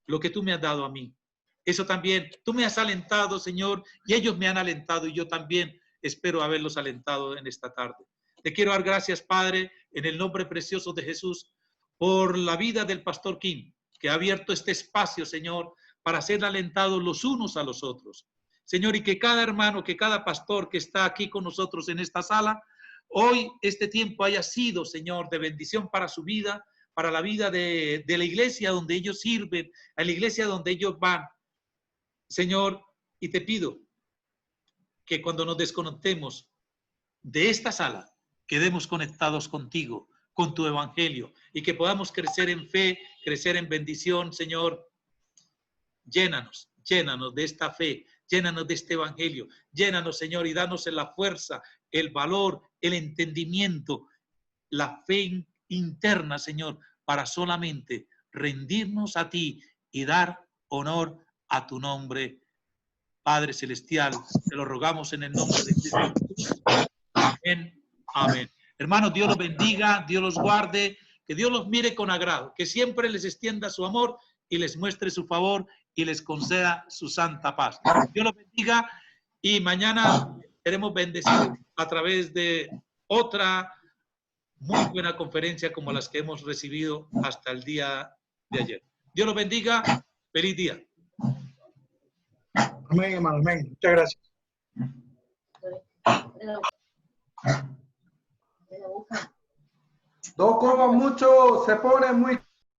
lo que tú me has dado a mí. Eso también, tú me has alentado, Señor, y ellos me han alentado y yo también espero haberlos alentado en esta tarde. Te quiero dar gracias, Padre, en el nombre precioso de Jesús, por la vida del pastor Kim, que ha abierto este espacio, Señor, para ser alentados los unos a los otros. Señor, y que cada hermano, que cada pastor que está aquí con nosotros en esta sala, hoy este tiempo haya sido, Señor, de bendición para su vida, para la vida de la iglesia donde ellos sirven, a la iglesia donde ellos van. Señor, y te pido que cuando nos desconectemos de esta sala, quedemos conectados contigo, con tu evangelio, y que podamos crecer en fe, crecer en bendición, Señor. Llénanos de esta fe, llénanos de este evangelio, llénanos, Señor, y danos la fuerza, el valor, el entendimiento, la fe interna, Señor, para solamente rendirnos a ti y dar honor a tu nombre, Padre Celestial. Te lo rogamos en el nombre de Jesús. Amén. Amén. Hermanos, Dios los bendiga, Dios los guarde, que Dios los mire con agrado, que siempre les extienda su amor y les muestre su favor y les conceda su santa paz. Dios los bendiga y mañana seremos bendecidos a través de otra muy buena conferencia como las que hemos recibido hasta el día de ayer. Dios los bendiga. Feliz día. Amén, hermano. Amén. Muchas gracias. No coma mucho, se pone muy